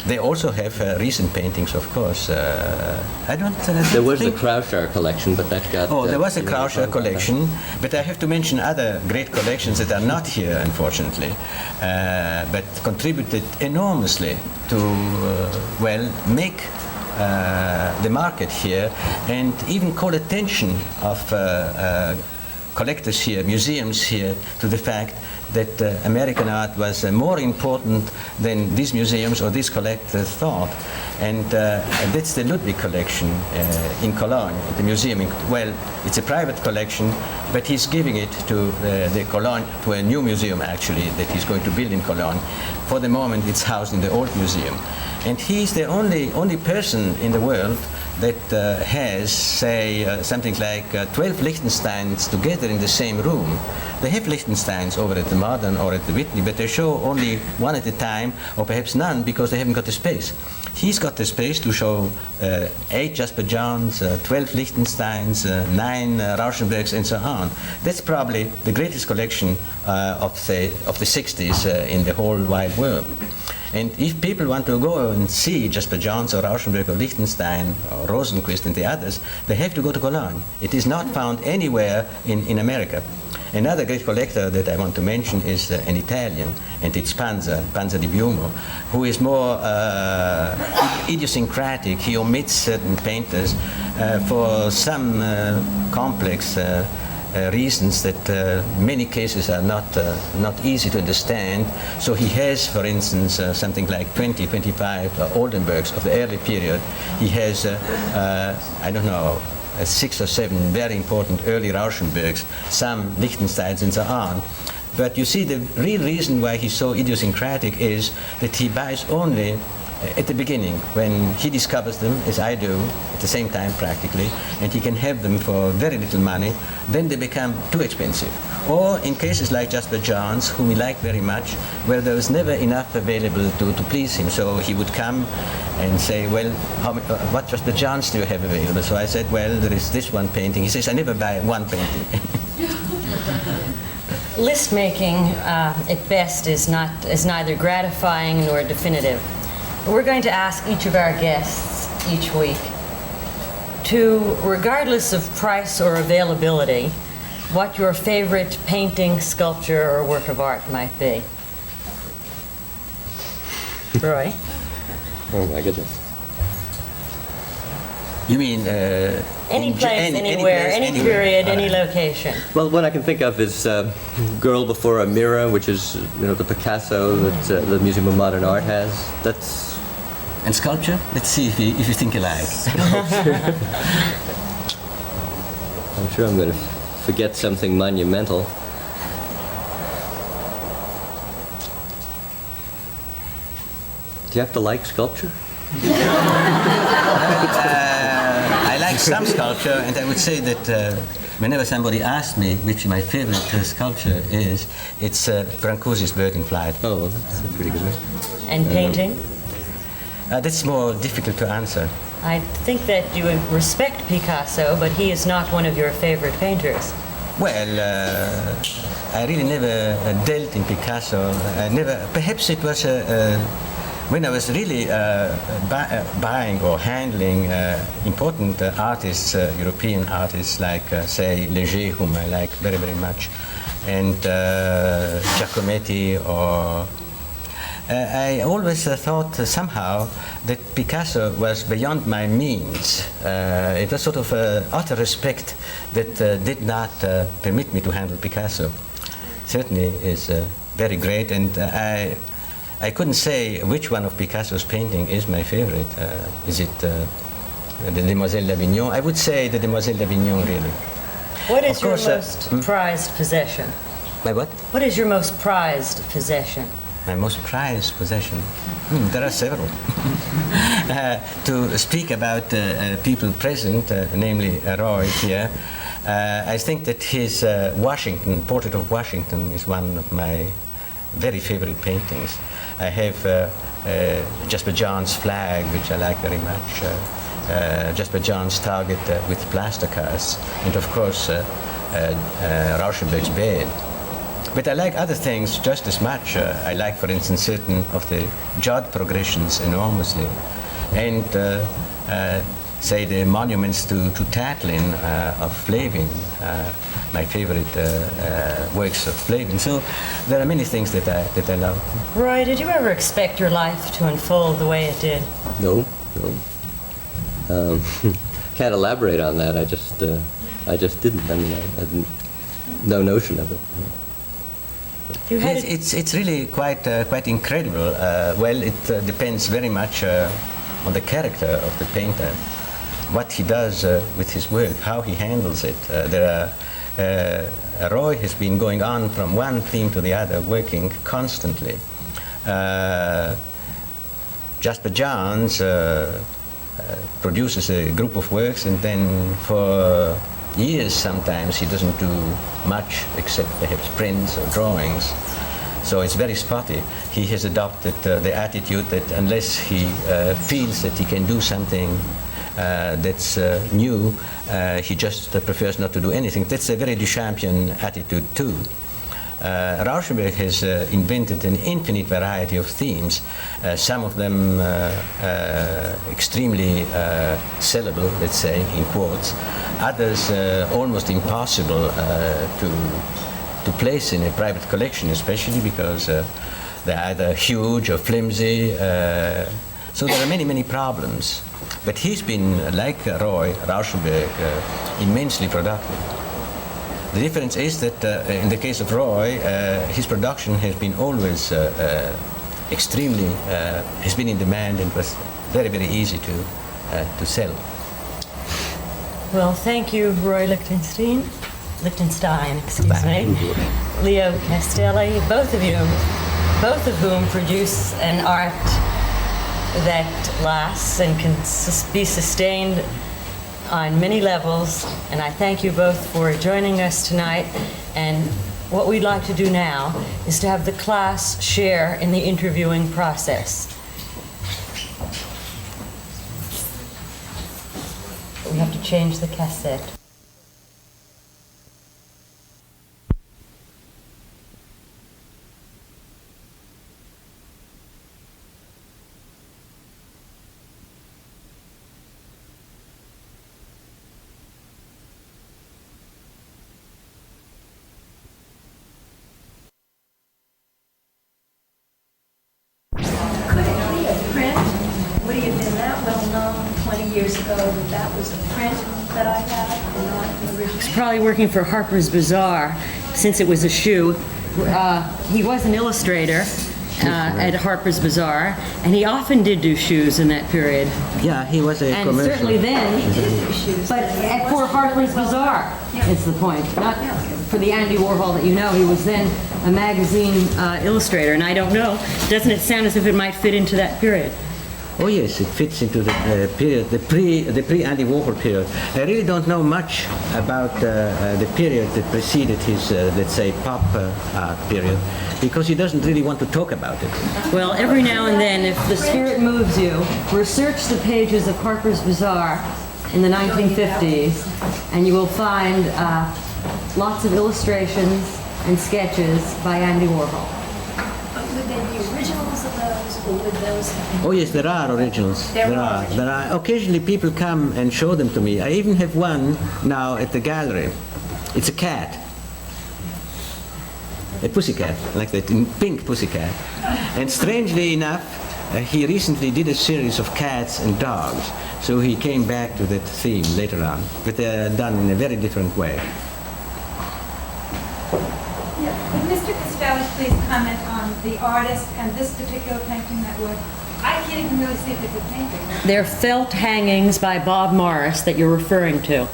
Speaker 3: They also have recent paintings, of course.
Speaker 2: There was the Kraushaar collection, but that got...
Speaker 3: there was a Kraushaar collection, but I have to mention other great collections that are not here, unfortunately, but contributed enormously to, make the market here, and even call attention of collectors here, museums here, to the fact that American art was more important than these museums or these collectors thought. And that's the Ludwig collection in Cologne, at the museum. It's a private collection, but he's giving it to the Cologne, to a new museum actually, that he's going to build in Cologne. For the moment, it's housed in the old museum. And he's the only person in the world that has, say, something like 12 Lichtensteins together in the same room. They have Lichtensteins over at the Modern or at the Whitney, but they show only one at a time, or perhaps none, because they haven't got the space. He's got the space to show 8 Jasper Johns, 12 Lichtensteins, 9 Rauschenbergs, and so on. That's probably the greatest collection of the 60s in the whole wide world. And if people want to go and see Jasper Johns or Rauschenberg or Lichtenstein or Rosenquist and the others, they have to go to Cologne. It is not found anywhere in America. Another great collector that I want to mention is an Italian, and it's Panza di Biumo, who is more idiosyncratic. He omits certain painters for some complex reasons that many cases are not easy to understand. So he has, for instance, something like 20, 25 Oldenburgs of the early period. He has, 6 or 7 very important early Rauschenbergs, some Lichtensteins and so on. But you see, the real reason why he's so idiosyncratic is that he buys only at the beginning, when he discovers them, as I do, at the same time practically, and he can have them for very little money, then they become too expensive. Or in cases like Jasper Johns, whom he liked very much, where there was never enough available to please him. So he would come and say, well, what Jasper Johns do you have available? So I said, well, there is this one painting. He says, I never buy one painting.
Speaker 1: List making, at best, is neither gratifying nor definitive. We're going to ask each of our guests each week to, regardless of price or availability, what your favorite painting, sculpture, or work of art might be. Roy?
Speaker 2: Oh my goodness.
Speaker 3: You mean
Speaker 1: Any place, anywhere, any period, any location.
Speaker 2: Well, what I can think of is Girl Before a Mirror, which is, the Picasso that the Museum of Modern Art has. That's...
Speaker 3: And sculpture? Let's see if you think alike.
Speaker 2: I'm sure I'm going to forget something monumental. Do you have to like sculpture?
Speaker 3: I like some sculpture, and I would say that whenever somebody asks me which my favorite sculpture is, it's Brancosi's Bird in Flight.
Speaker 2: Oh, well, that's a pretty good one.
Speaker 1: And painting?
Speaker 3: That's more difficult to answer.
Speaker 1: I think that you would respect Picasso, but he is not one of your favorite painters.
Speaker 3: Well, I really never dealt in Picasso. Perhaps it was when I was really buying or handling important artists, European artists like, say, Léger, whom I like very, very much, and Giacometti, or I always thought somehow that Picasso was beyond my means. It was sort of utter respect that did not permit me to handle Picasso. Certainly is very great, and I couldn't say which one of Picasso's painting is my favorite. Is it the Demoiselle d'Avignon? I would say the Demoiselle d'Avignon, really.
Speaker 1: What is your most prized possession?
Speaker 3: My what?
Speaker 1: What is your most prized possession?
Speaker 3: My most prized possession? There are several. To speak about people present, namely Roy here, I think that his Washington, Portrait of Washington, is one of my very favorite paintings. I have Jasper John's flag, which I like very much, Jasper John's target with plaster casts, and of course Rauschenberg's bed. But I like other things just as much. I like, for instance, certain of the Judd progressions enormously, and say the monuments to Tatlin of Flavin, my favorite works of Flavin. So there are many things that I love.
Speaker 1: Roy, did you ever expect your life to unfold the way it did?
Speaker 2: No. Can't elaborate on that. I just didn't. I mean, I had no notion of it.
Speaker 3: It's really quite incredible. Well, it depends very much on the character of the painter, what he does with his work, how he handles it. Roy has been going on from one theme to the other, working constantly. Jasper Johns produces a group of works, and then for years sometimes he doesn't do much except perhaps prints or drawings. So it's very spotty. He has adopted the attitude that unless he feels that he can do something that's new, he just prefers not to do anything. That's a very Duchampian attitude too. Rauschenberg has invented an infinite variety of themes, some of them extremely sellable, let's say, in quotes, others almost impossible to place in a private collection, especially because they're either huge or flimsy. So there are many, many problems. But he's been, like Roy Rauschenberg, immensely productive. The difference is that in the case of Roy, his production has been always extremely, has been in demand and was very, very easy to sell.
Speaker 1: Well, thank you, Roy Lichtenstein, excuse me, Leo Castelli, both of whom produce an art that lasts and can be sustained on many levels, and I thank you both for joining us tonight. And what we'd like to do now is to have the class share in the interviewing process. We have to change the cassette.
Speaker 5: Would he have been that well known 20 years ago that that
Speaker 1: probably working for Harper's Bazaar, since it was a shoe. He was an illustrator at Harper's Bazaar, and he often did do shoes in that period.
Speaker 3: Yeah, he was a
Speaker 1: And
Speaker 3: commercial.
Speaker 1: certainly then, he did do shoes. But for Harper's Bazaar, is the point. Not for the Andy Warhol that you know. He was then a magazine illustrator, and I don't know, doesn't it sound as if it might fit into that period?
Speaker 3: Oh yes, it fits into the period, the pre-Andy Warhol period. I really don't know much about the period that preceded his, let's say, pop art period, because he doesn't really want to talk about it.
Speaker 1: Well, every now and then, if the spirit moves you, research the pages of Harper's Bazaar in the 1950s, and you will find lots of illustrations and sketches by Andy Warhol.
Speaker 5: But would they be originals of those, or would those have been...
Speaker 3: Oh yes, there are originals.
Speaker 5: There
Speaker 3: are.
Speaker 5: are.
Speaker 3: There are. Occasionally people come and show them to me. I even have one now at the gallery. It's a cat. A pussycat, like that, pink pussycat. And strangely enough, he recently did a series of cats and dogs. So he came back to that theme later on. But they're done in a very different way.
Speaker 6: Would Mr. Castelli please comment on the artist and this particular painting that would, I can't even really see if it's a painting.
Speaker 1: They're felt hangings by Bob Morris that you're referring to.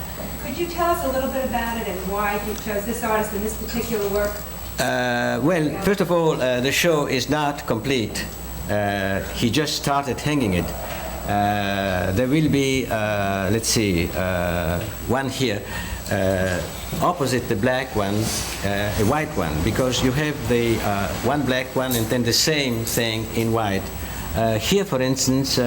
Speaker 6: Could you tell us a little bit about it and why you chose this artist in this particular work?
Speaker 3: Well, first of all, the show is not complete. He just started hanging it. There will be, let's see, one here. Opposite the black one, a white one, because you have the one black one and then the same thing in white. Here, for instance,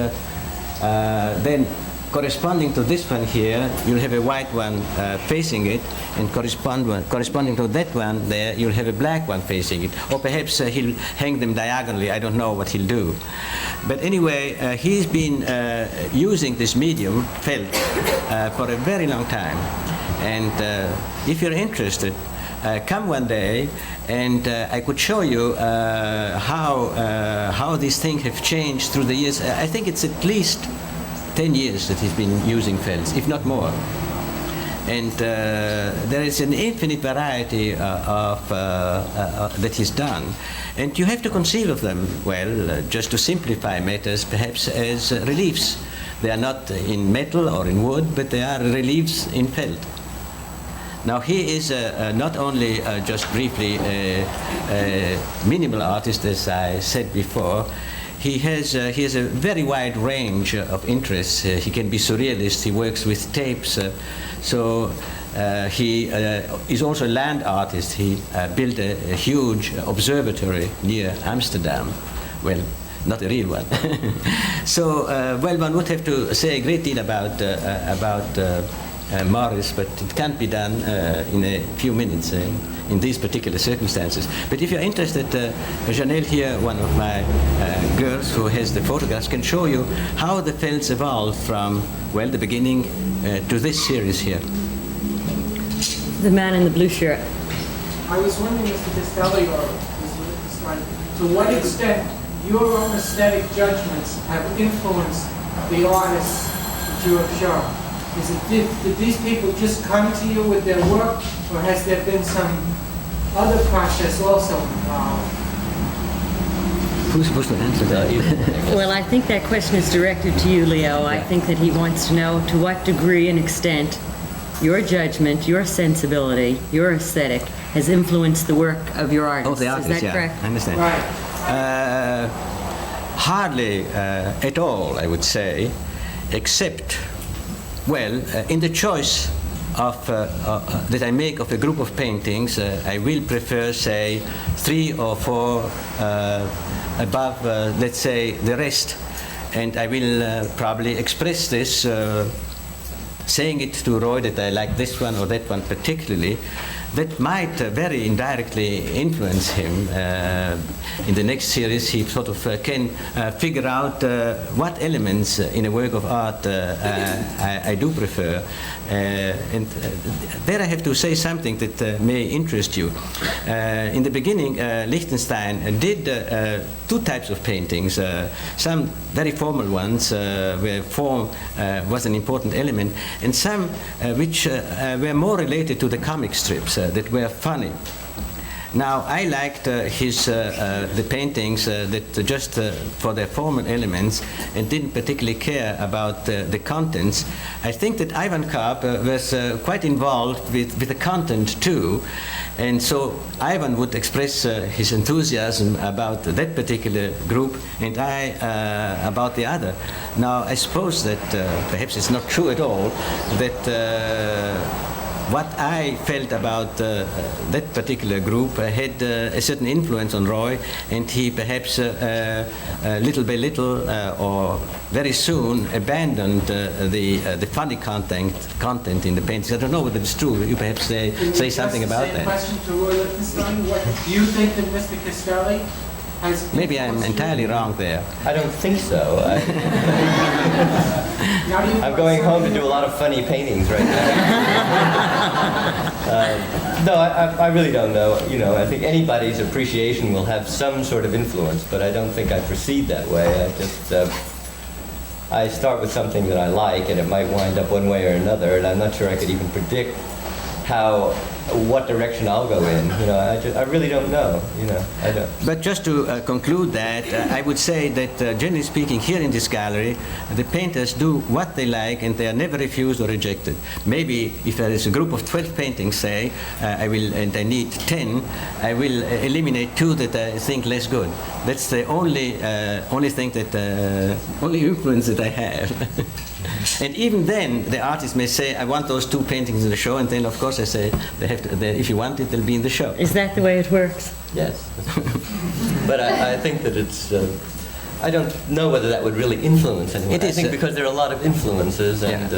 Speaker 3: then corresponding to this one here, you'll have a white one facing it, and corresponding to that one there, you'll have a black one facing it. Or perhaps he'll hang them diagonally. I don't know what he'll do. But anyway, he's been using this medium, felt, for a very long time. And if you're interested, come one day, and I could show you how these things have changed through the years. I think it's at least 10 years that he's been using felts, if not more. And there is an infinite variety that he's done. And you have to conceive of them, well, just to simplify matters, perhaps as reliefs. They are not in metal or in wood, but they are reliefs in felt. Now he is not only just briefly a minimal artist, as I said before. He has a very wide range of interests. He can be surrealist. He works with tapes. He is also a land artist. He built a huge observatory near Amsterdam. Well, not a real one. So, well, one would have to say a great deal about Morris, but it can't be done in a few minutes in these particular circumstances. But if you're interested, Janelle here, one of my girls who has the photographs, can show you how the felts evolved from, well, the beginning to this series here.
Speaker 1: The man in the blue shirt.
Speaker 7: I was wondering, Mr. Castelli, or Mr. Lichtenstein, to what extent your own aesthetic judgments have influenced the artists that you have shown? Did these people just come to you with their work, or has there been some other process also involved?
Speaker 3: Who's supposed to answer that?
Speaker 1: Well, I think that question is directed to you, Leo. I think that he wants to know to what degree and extent your judgment, your sensibility, your aesthetic has influenced the work of your artist.
Speaker 3: Oh, the artist,
Speaker 1: is that
Speaker 3: yeah.
Speaker 1: correct?
Speaker 3: I understand.
Speaker 7: Right.
Speaker 3: Hardly at all, I would say, except, well, in the choice of that I make of a group of paintings, I will prefer, say, 3 or 4 above, let's say, the rest. And I will probably express this, saying it to Roy that I like this one or that one particularly, that might very indirectly influence him. In the next series, he sort of can figure out what elements in a work of art I do prefer. And there I have to say something that may interest you. In the beginning, Lichtenstein did two types of paintings. Some very formal ones, where form was an important element, and some which were more related to the comic strips that were funny. Now, I liked the paintings that just for their formal elements and didn't particularly care about the contents. I think that Ivan Karp was quite involved with the content too, and so Ivan would express his enthusiasm about that particular group and I about the other. Now, I suppose that perhaps it's not true at all that what I felt about that particular group had a certain influence on Roy, and he perhaps little by little or very soon abandoned the funny content in the paintings. I don't know whether it's true. You perhaps say something about that.
Speaker 7: Question to Roy Lichtenstein. What do you think that Mr. Castelli has?
Speaker 3: Maybe I'm entirely wrong there.
Speaker 2: I don't think so. I'm going home to do a lot of funny paintings right now. No, I really don't know. You know, I think anybody's appreciation will have some sort of influence, but I don't think I proceed that way. I start with something that I like, and it might wind up one way or another, and I'm not sure I could even predict what direction I'll go in. You know, I really don't know. You know, I don't.
Speaker 3: But just to conclude that, I would say that generally speaking, here in this gallery, the painters do what they like, and they are never refused or rejected. Maybe if there is a group of 12 paintings, say, and I need 10, I will eliminate 2 that I think less good. That's the only thing that only influence that I have. And even then, the artist may say, I want those 2 paintings in the show, and then of course I say, if you want it, they'll be in the show.
Speaker 1: Is that the way it works?
Speaker 2: Yes. But I think that it's, I don't know whether that would really influence anyone.
Speaker 3: It is,
Speaker 2: I think because there are a lot of influences, and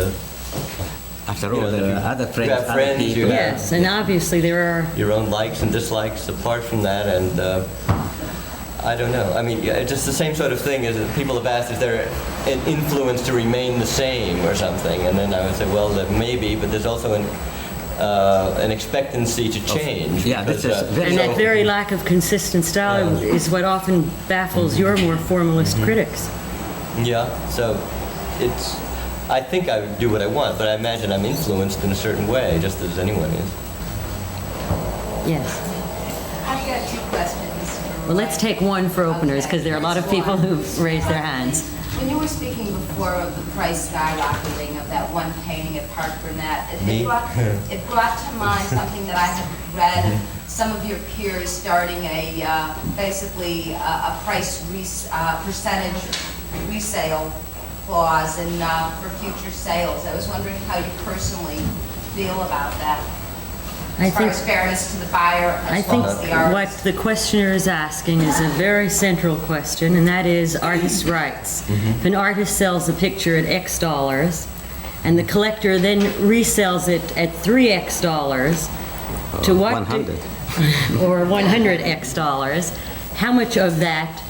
Speaker 3: after all, there are other friends,
Speaker 2: you have friends,
Speaker 3: other people.
Speaker 2: you have
Speaker 1: Yes, and obviously there are.
Speaker 2: your own likes and dislikes apart from that, and I don't know. I mean, it's just the same sort of thing as people have asked, is there an influence to remain the same or something? And then I would say, well, maybe, but there's also an expectancy to change.
Speaker 3: Yeah,
Speaker 2: because,
Speaker 3: that's
Speaker 1: And that very lack of consistent style is what often baffles your more formalist critics.
Speaker 2: Yeah, so it's, I think I would do what I want, but I imagine I'm influenced in a certain way, just as anyone is.
Speaker 1: Yes.
Speaker 8: I've got 2 questions.
Speaker 1: Well, let's take one for openers, because there are a lot of people who've raised their hands.
Speaker 8: When you were speaking before of the price skyrocketing of that one painting at Park Burnett,
Speaker 2: Me?
Speaker 8: it brought to mind something that I had read. Some of your peers starting basically a price percentage resale clause for future sales. I was wondering how you personally feel about that. As far as fairness to the buyer as well as the artist.
Speaker 1: What the questioner is asking is a very central question, and that is artist's rights. If an artist sells a picture at X dollars, and the collector then resells it at 3X dollars, to what
Speaker 3: 100.
Speaker 1: or 100X dollars, how much of that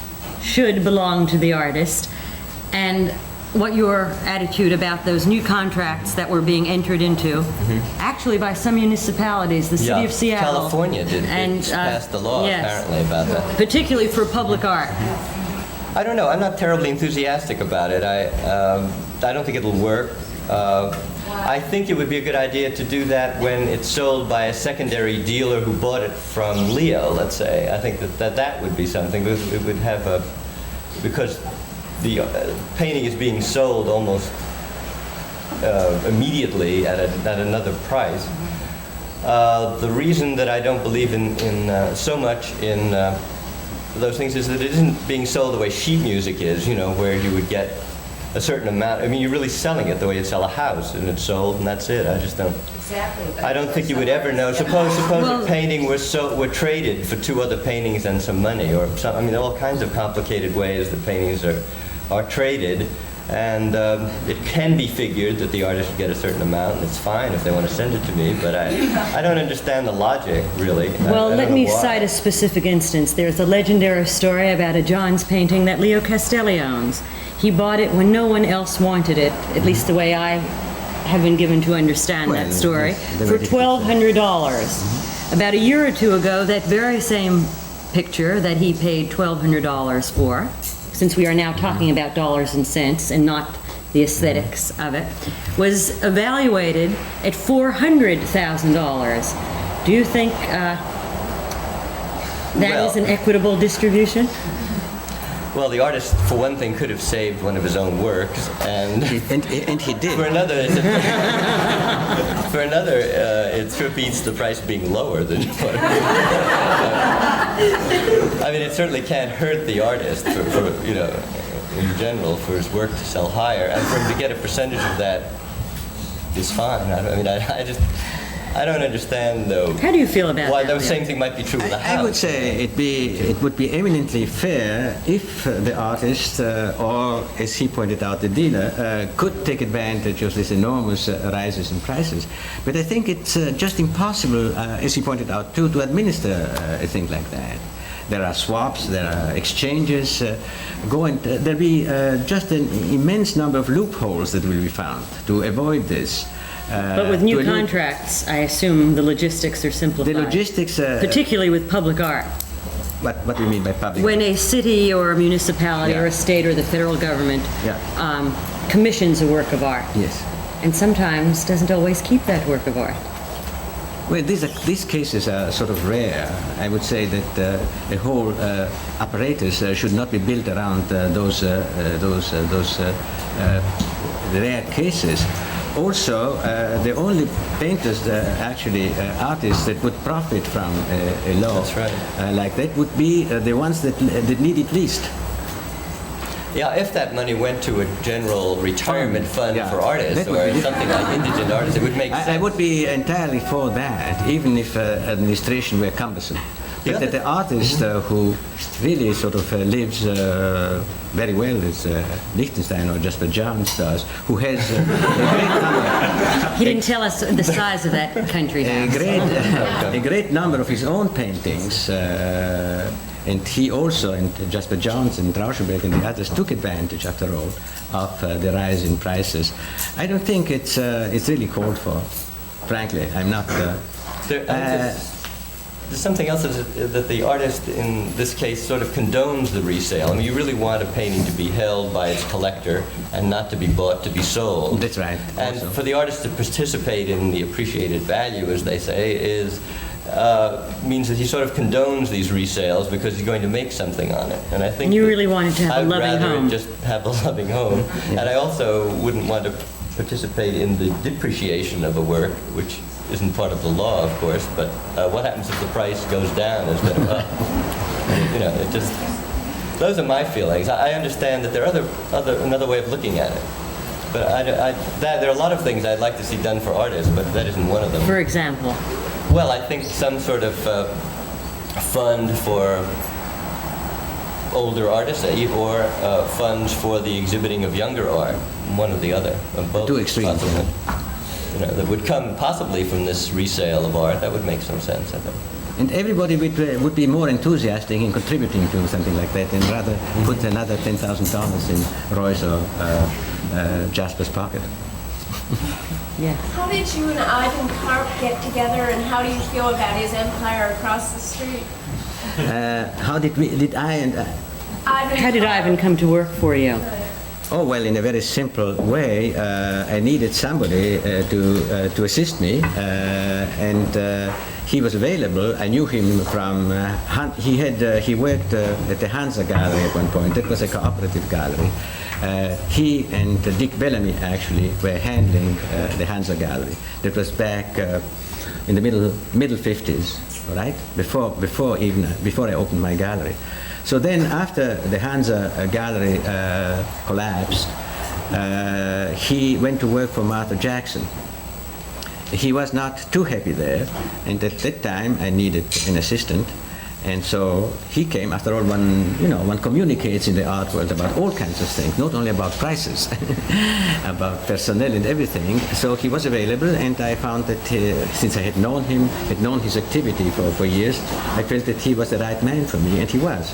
Speaker 1: should belong to the artist, and what your attitude about those new contracts that were being entered into, actually by some municipalities, the city of Seattle.
Speaker 2: California did pass the law apparently about that.
Speaker 1: Particularly for public art.
Speaker 2: I don't know. I'm not terribly enthusiastic about it. I don't think it'll work. I think it would be a good idea to do that when it's sold by a secondary dealer who bought it from Leo, let's say. I think that would be something. It would have because the painting is being sold almost immediately at another price. The reason that I don't believe in so much in those things is that it isn't being sold the way sheet music is, you know, where you would get a certain amount. I mean, you're really selling it the way you'd sell a house, and it's sold, and that's it. I just don't.
Speaker 8: Exactly.
Speaker 2: I don't think you would ever know. Suppose a painting were traded for 2 other paintings and some money, or some. I mean, all kinds of complicated ways that paintings are traded. And it can be figured that the artist should get a certain amount, and it's fine if they want to send it to me, but I don't understand the logic, really.
Speaker 1: Well,
Speaker 2: I
Speaker 1: let
Speaker 2: don't
Speaker 1: me
Speaker 2: know why.
Speaker 1: cite a specific instance. There's a legendary story about a Johns painting that Leo Castelli owns. He bought it when no one else wanted it, at least the way I have been given to understand
Speaker 3: Well,
Speaker 1: that story,
Speaker 3: yes,
Speaker 1: for
Speaker 3: the-
Speaker 1: $1,200. About a year or two ago, that very same picture that he paid $1,200 for, since we are now talking about dollars and cents and not the aesthetics of it, was evaluated at $400,000. Do you think that is an equitable distribution?
Speaker 2: Well, the artist, for one thing, could have saved one of his own works, and
Speaker 3: And he did.
Speaker 2: for another, it sure beats the price being lower than what. I mean, it certainly can't hurt the artist for in general, for his work to sell higher, and for him to get a percentage of that is fine. I don't understand, though.
Speaker 1: How do you feel about
Speaker 2: Why
Speaker 1: that?
Speaker 2: the same thing might be true with the house.
Speaker 3: I would say it would be eminently fair if the artist, or as he pointed out, the dealer, could take advantage of these enormous rises in prices. But I think it's just impossible, as he pointed out, to administer a thing like that. There are swaps, there are exchanges, there'll be just an immense number of loopholes that will be found to avoid this.
Speaker 1: But with new contracts, I assume the logistics are simplified.
Speaker 3: The logistics...
Speaker 1: particularly with public art.
Speaker 3: What do you mean by public?
Speaker 1: When a city or a municipality or a state or the federal government commissions a work of art.
Speaker 3: Yes.
Speaker 1: And sometimes doesn't always keep that work of art.
Speaker 3: Well, these cases are sort of rare. I would say that the whole apparatus should not be built around those rare cases. Also, the only painters, artists that would profit from a law
Speaker 2: That's right.
Speaker 3: like that would be the ones that need it least.
Speaker 2: Yeah, if that money went to a general retirement fund
Speaker 3: Yeah.
Speaker 2: for artists
Speaker 3: That would
Speaker 2: or
Speaker 3: be-
Speaker 2: something like indigent artists, it would make sense.
Speaker 3: I would be entirely for that, even if administration were cumbersome. But that the artist who really sort of lives very well, as Lichtenstein or Jasper Johns does, who has a great number.
Speaker 1: He didn't tell us the size of that country house.
Speaker 3: A great number of his own paintings, and he also, and Jasper Johns and Rauschenberg and the others took advantage, after all, of the rise in prices. I don't think it's really called for. Frankly, I'm not.
Speaker 2: There's something else that the artist in this case sort of condones the resale. I mean, you really want a painting to be held by its collector and not to be bought to be sold.
Speaker 3: That's right.
Speaker 2: And
Speaker 3: also.
Speaker 2: for the artist to participate in the appreciated value, as they say, means that he sort of condones these resales because he's going to make something on it. And I think
Speaker 1: You
Speaker 2: that
Speaker 1: really wanted to have a
Speaker 2: I'd
Speaker 1: loving
Speaker 2: rather
Speaker 1: home.
Speaker 2: just have a loving home. And I also wouldn't want to participate in the depreciation of a work, which isn't part of the law, of course, but what happens if the price goes down instead of up? It just, those are my feelings. I understand that there are another way of looking at it. But there are a lot of things I'd like to see done for artists, but that isn't one of them.
Speaker 1: For example.
Speaker 2: Well, I think some sort of fund for older artists or funds for the exhibiting of younger art, one or the other. Both
Speaker 3: Two extremes.
Speaker 2: possibly. That would come possibly from this resale of art. That would make some sense, I think.
Speaker 3: And everybody would be more enthusiastic in contributing to something like that, and rather put another $10,000 in Roy's or Jasper's pocket.
Speaker 1: Yes.
Speaker 5: How did you and Ivan Karp get together, and how do you feel about his empire across the street?
Speaker 3: How did
Speaker 5: Ivan
Speaker 1: How did
Speaker 5: Karp.
Speaker 1: Ivan come to work for you?
Speaker 3: Oh, well, in a very simple way, I needed somebody to assist me, and he was available. I knew him from, he worked at the Hansa Gallery at one point. That was a cooperative gallery. He and Dick Bellamy actually were handling the Hansa Gallery. That was back in the middle 50s, all right? Before I opened my gallery. So then, after the Hansa Gallery collapsed, he went to work for Martha Jackson. He was not too happy there, and at that time I needed an assistant, And so he came. After all, one communicates in the art world about all kinds of things, not only about prices, about personnel and everything. So he was available, and I found that since I had known him, had known his activity for years, I felt that he was the right man for me, and he was.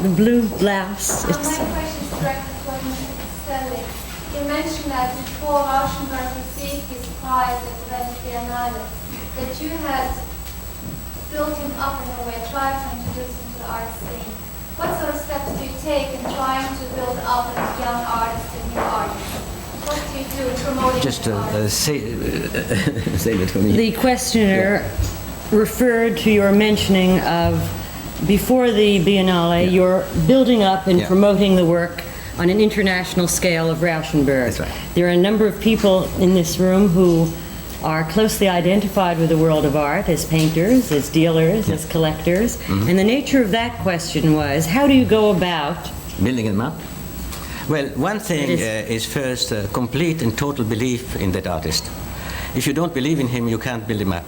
Speaker 1: The blue blouse.
Speaker 9: My question is directed to Mr. Castelli. You mentioned that before Rauschenberg received his prize at the Venice Biennale, that you had built him up in a way, tried to introduce him to the art scene. What sort of steps do you take in trying to build up a young artist and new artist? What do you do in promoting
Speaker 3: Just
Speaker 9: the artist?
Speaker 3: say that for me.
Speaker 1: The questioner referred to your mentioning of, before the Biennale, you're building up and promoting the work on an international scale of Rauschenberg.
Speaker 3: That's right.
Speaker 1: There are a number of people in this room who are closely identified with the world of art as painters, as dealers, as collectors. And the nature of that question was, how do you go about
Speaker 3: Building them up? Well, one thing is first complete and total belief in that artist. If you don't believe in him, you can't build him up.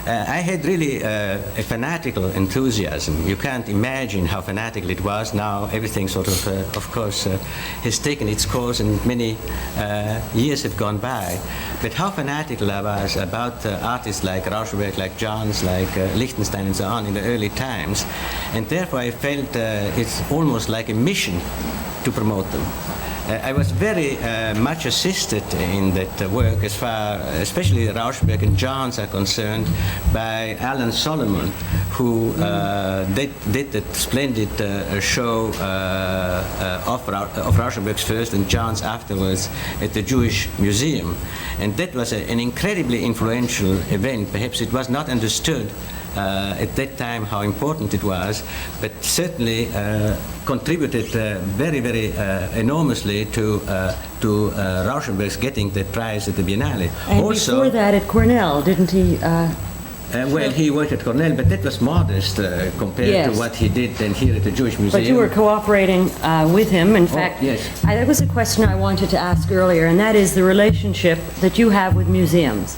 Speaker 3: I had really a fanatical enthusiasm. You can't imagine how fanatical it was. Now everything sort of course, has taken its course, and many years have gone by. But how fanatical I was about artists like Rauschenberg, like Johns, like Lichtenstein, and so on in the early times, and therefore I felt it's almost like a mission to promote them. I was very much assisted in that work, as far, especially Rauschenberg and Johns are concerned, by Alan Solomon, who did that splendid show of Rauschenberg's first and Johns afterwards at the Jewish Museum. And that was an incredibly influential event. Perhaps it was not understood at that time how important it was, but certainly contributed very, very enormously to Rauschenberg's getting the prize at the Biennale.
Speaker 1: And before that at Cornell, didn't he?
Speaker 3: Well, he worked at Cornell, but that was modest compared to what he did then here at the Jewish Museum.
Speaker 1: But you were cooperating with him. In fact, that was a question I wanted to ask earlier, and that is the relationship that you have with museums.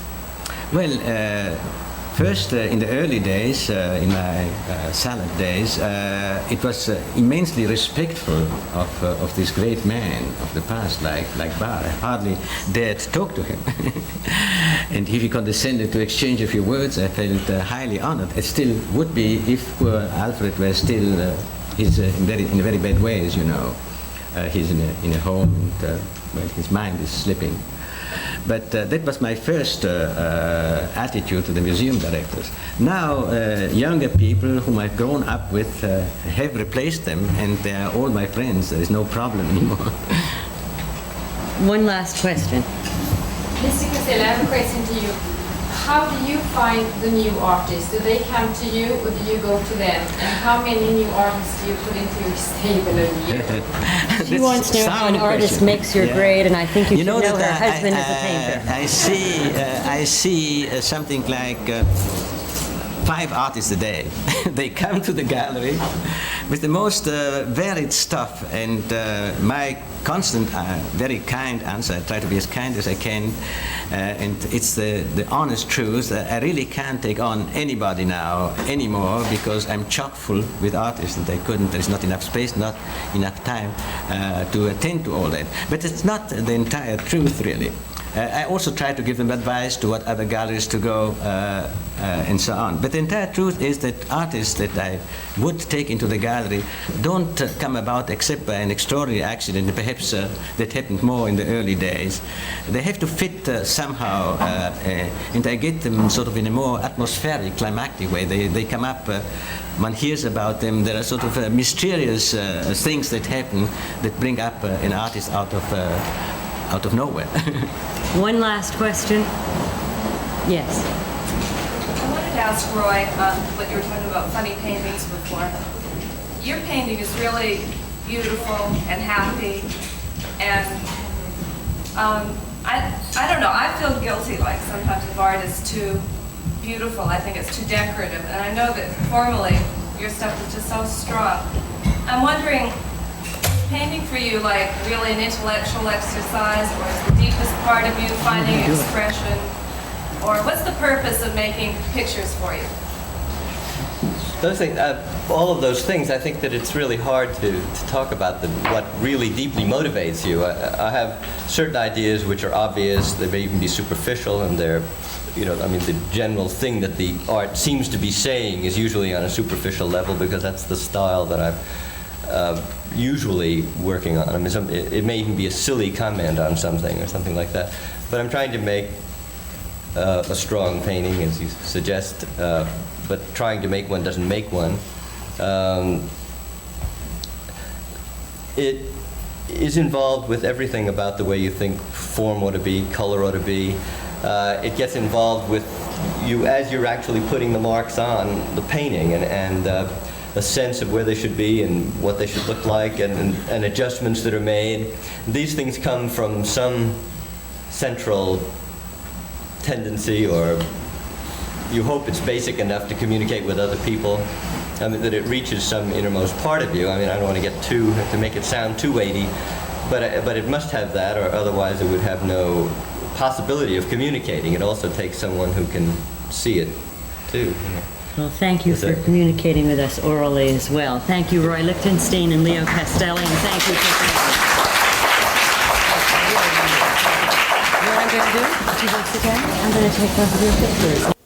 Speaker 3: Well, first, in the early days, in my salad days, it was immensely respectful of this great man of the past, like Bar. I hardly dared talk to him. And if he condescended to exchange a few words, I felt highly honored. It still would be if poor Alfred were still he's in very bad ways, you know. He's in a home, and well, his mind is slipping. But that was my first attitude to the museum directors. Now, younger people whom I've grown up with have replaced them, and they are all my friends. There is no problem anymore.
Speaker 1: One last question.
Speaker 4: Mr. Castelli, I have a question to you. How do you find the new artists? Do they come to you or do you go to them? And how many new artists do you put into your stable a year?
Speaker 1: She wants to know how an artist makes your grade, and I think you should know her husband is a painter.
Speaker 3: I see something like 5 artists a day. They come to the gallery with the most varied stuff, and my constant, very kind answer, I try to be as kind as I can, and it's the honest truth. I really can't take on anybody now anymore because I'm chock full with artists, and there's not enough space, not enough time to attend to all that. But it's not the entire truth, really. I also try to give them advice to what other galleries to go and so on. But the entire truth is that artists that I would take into the gallery don't come about except by an extraordinary accident, and perhaps that happened more in the early days. They have to fit somehow, and I get them sort of in a more atmospheric, climactic way. They come up, one hears about them, there are sort of mysterious things that happen that bring up an artist out of nowhere.
Speaker 1: One last question. Yes.
Speaker 10: I wanted to ask Roy what you were talking about funny paintings before. Your painting is really beautiful and happy, and I don't know, I feel guilty like sometimes if art is too beautiful. I think it's too decorative, and I know that formally your stuff is just so strong. I'm wondering, painting for you like really an intellectual exercise, or is the deepest part of you finding expression, or what's the purpose of making pictures for you?
Speaker 2: Those things, all of those things, I think that it's really hard to talk about what really deeply motivates you. I have certain ideas which are obvious, they may even be superficial, and they're, the general thing that the art seems to be saying is usually on a superficial level because that's the style that I'm usually working on. I mean, it may even be a silly comment on something or something like that. But I'm trying to make a strong painting, as you suggest, but trying to make one doesn't make one. It is involved with everything about the way you think form ought to be, color ought to be. It gets involved with you as you're actually putting the marks on the painting, and a sense of where they should be and what they should look like, and adjustments that are made. These things come from some central tendency, or you hope it's basic enough to communicate with other people. I mean, that it reaches some innermost part of you. I mean, I don't want to get to make it sound too weighty, but it must have that, or otherwise it would have no possibility of communicating. It also takes someone who can see it, too.
Speaker 1: Well, thank you for communicating with us orally as well. Thank you, Roy Lichtenstein and Leo Castelli, and thank you for what I'm going to do, 2 weeks again, I'm going to take both of your pictures.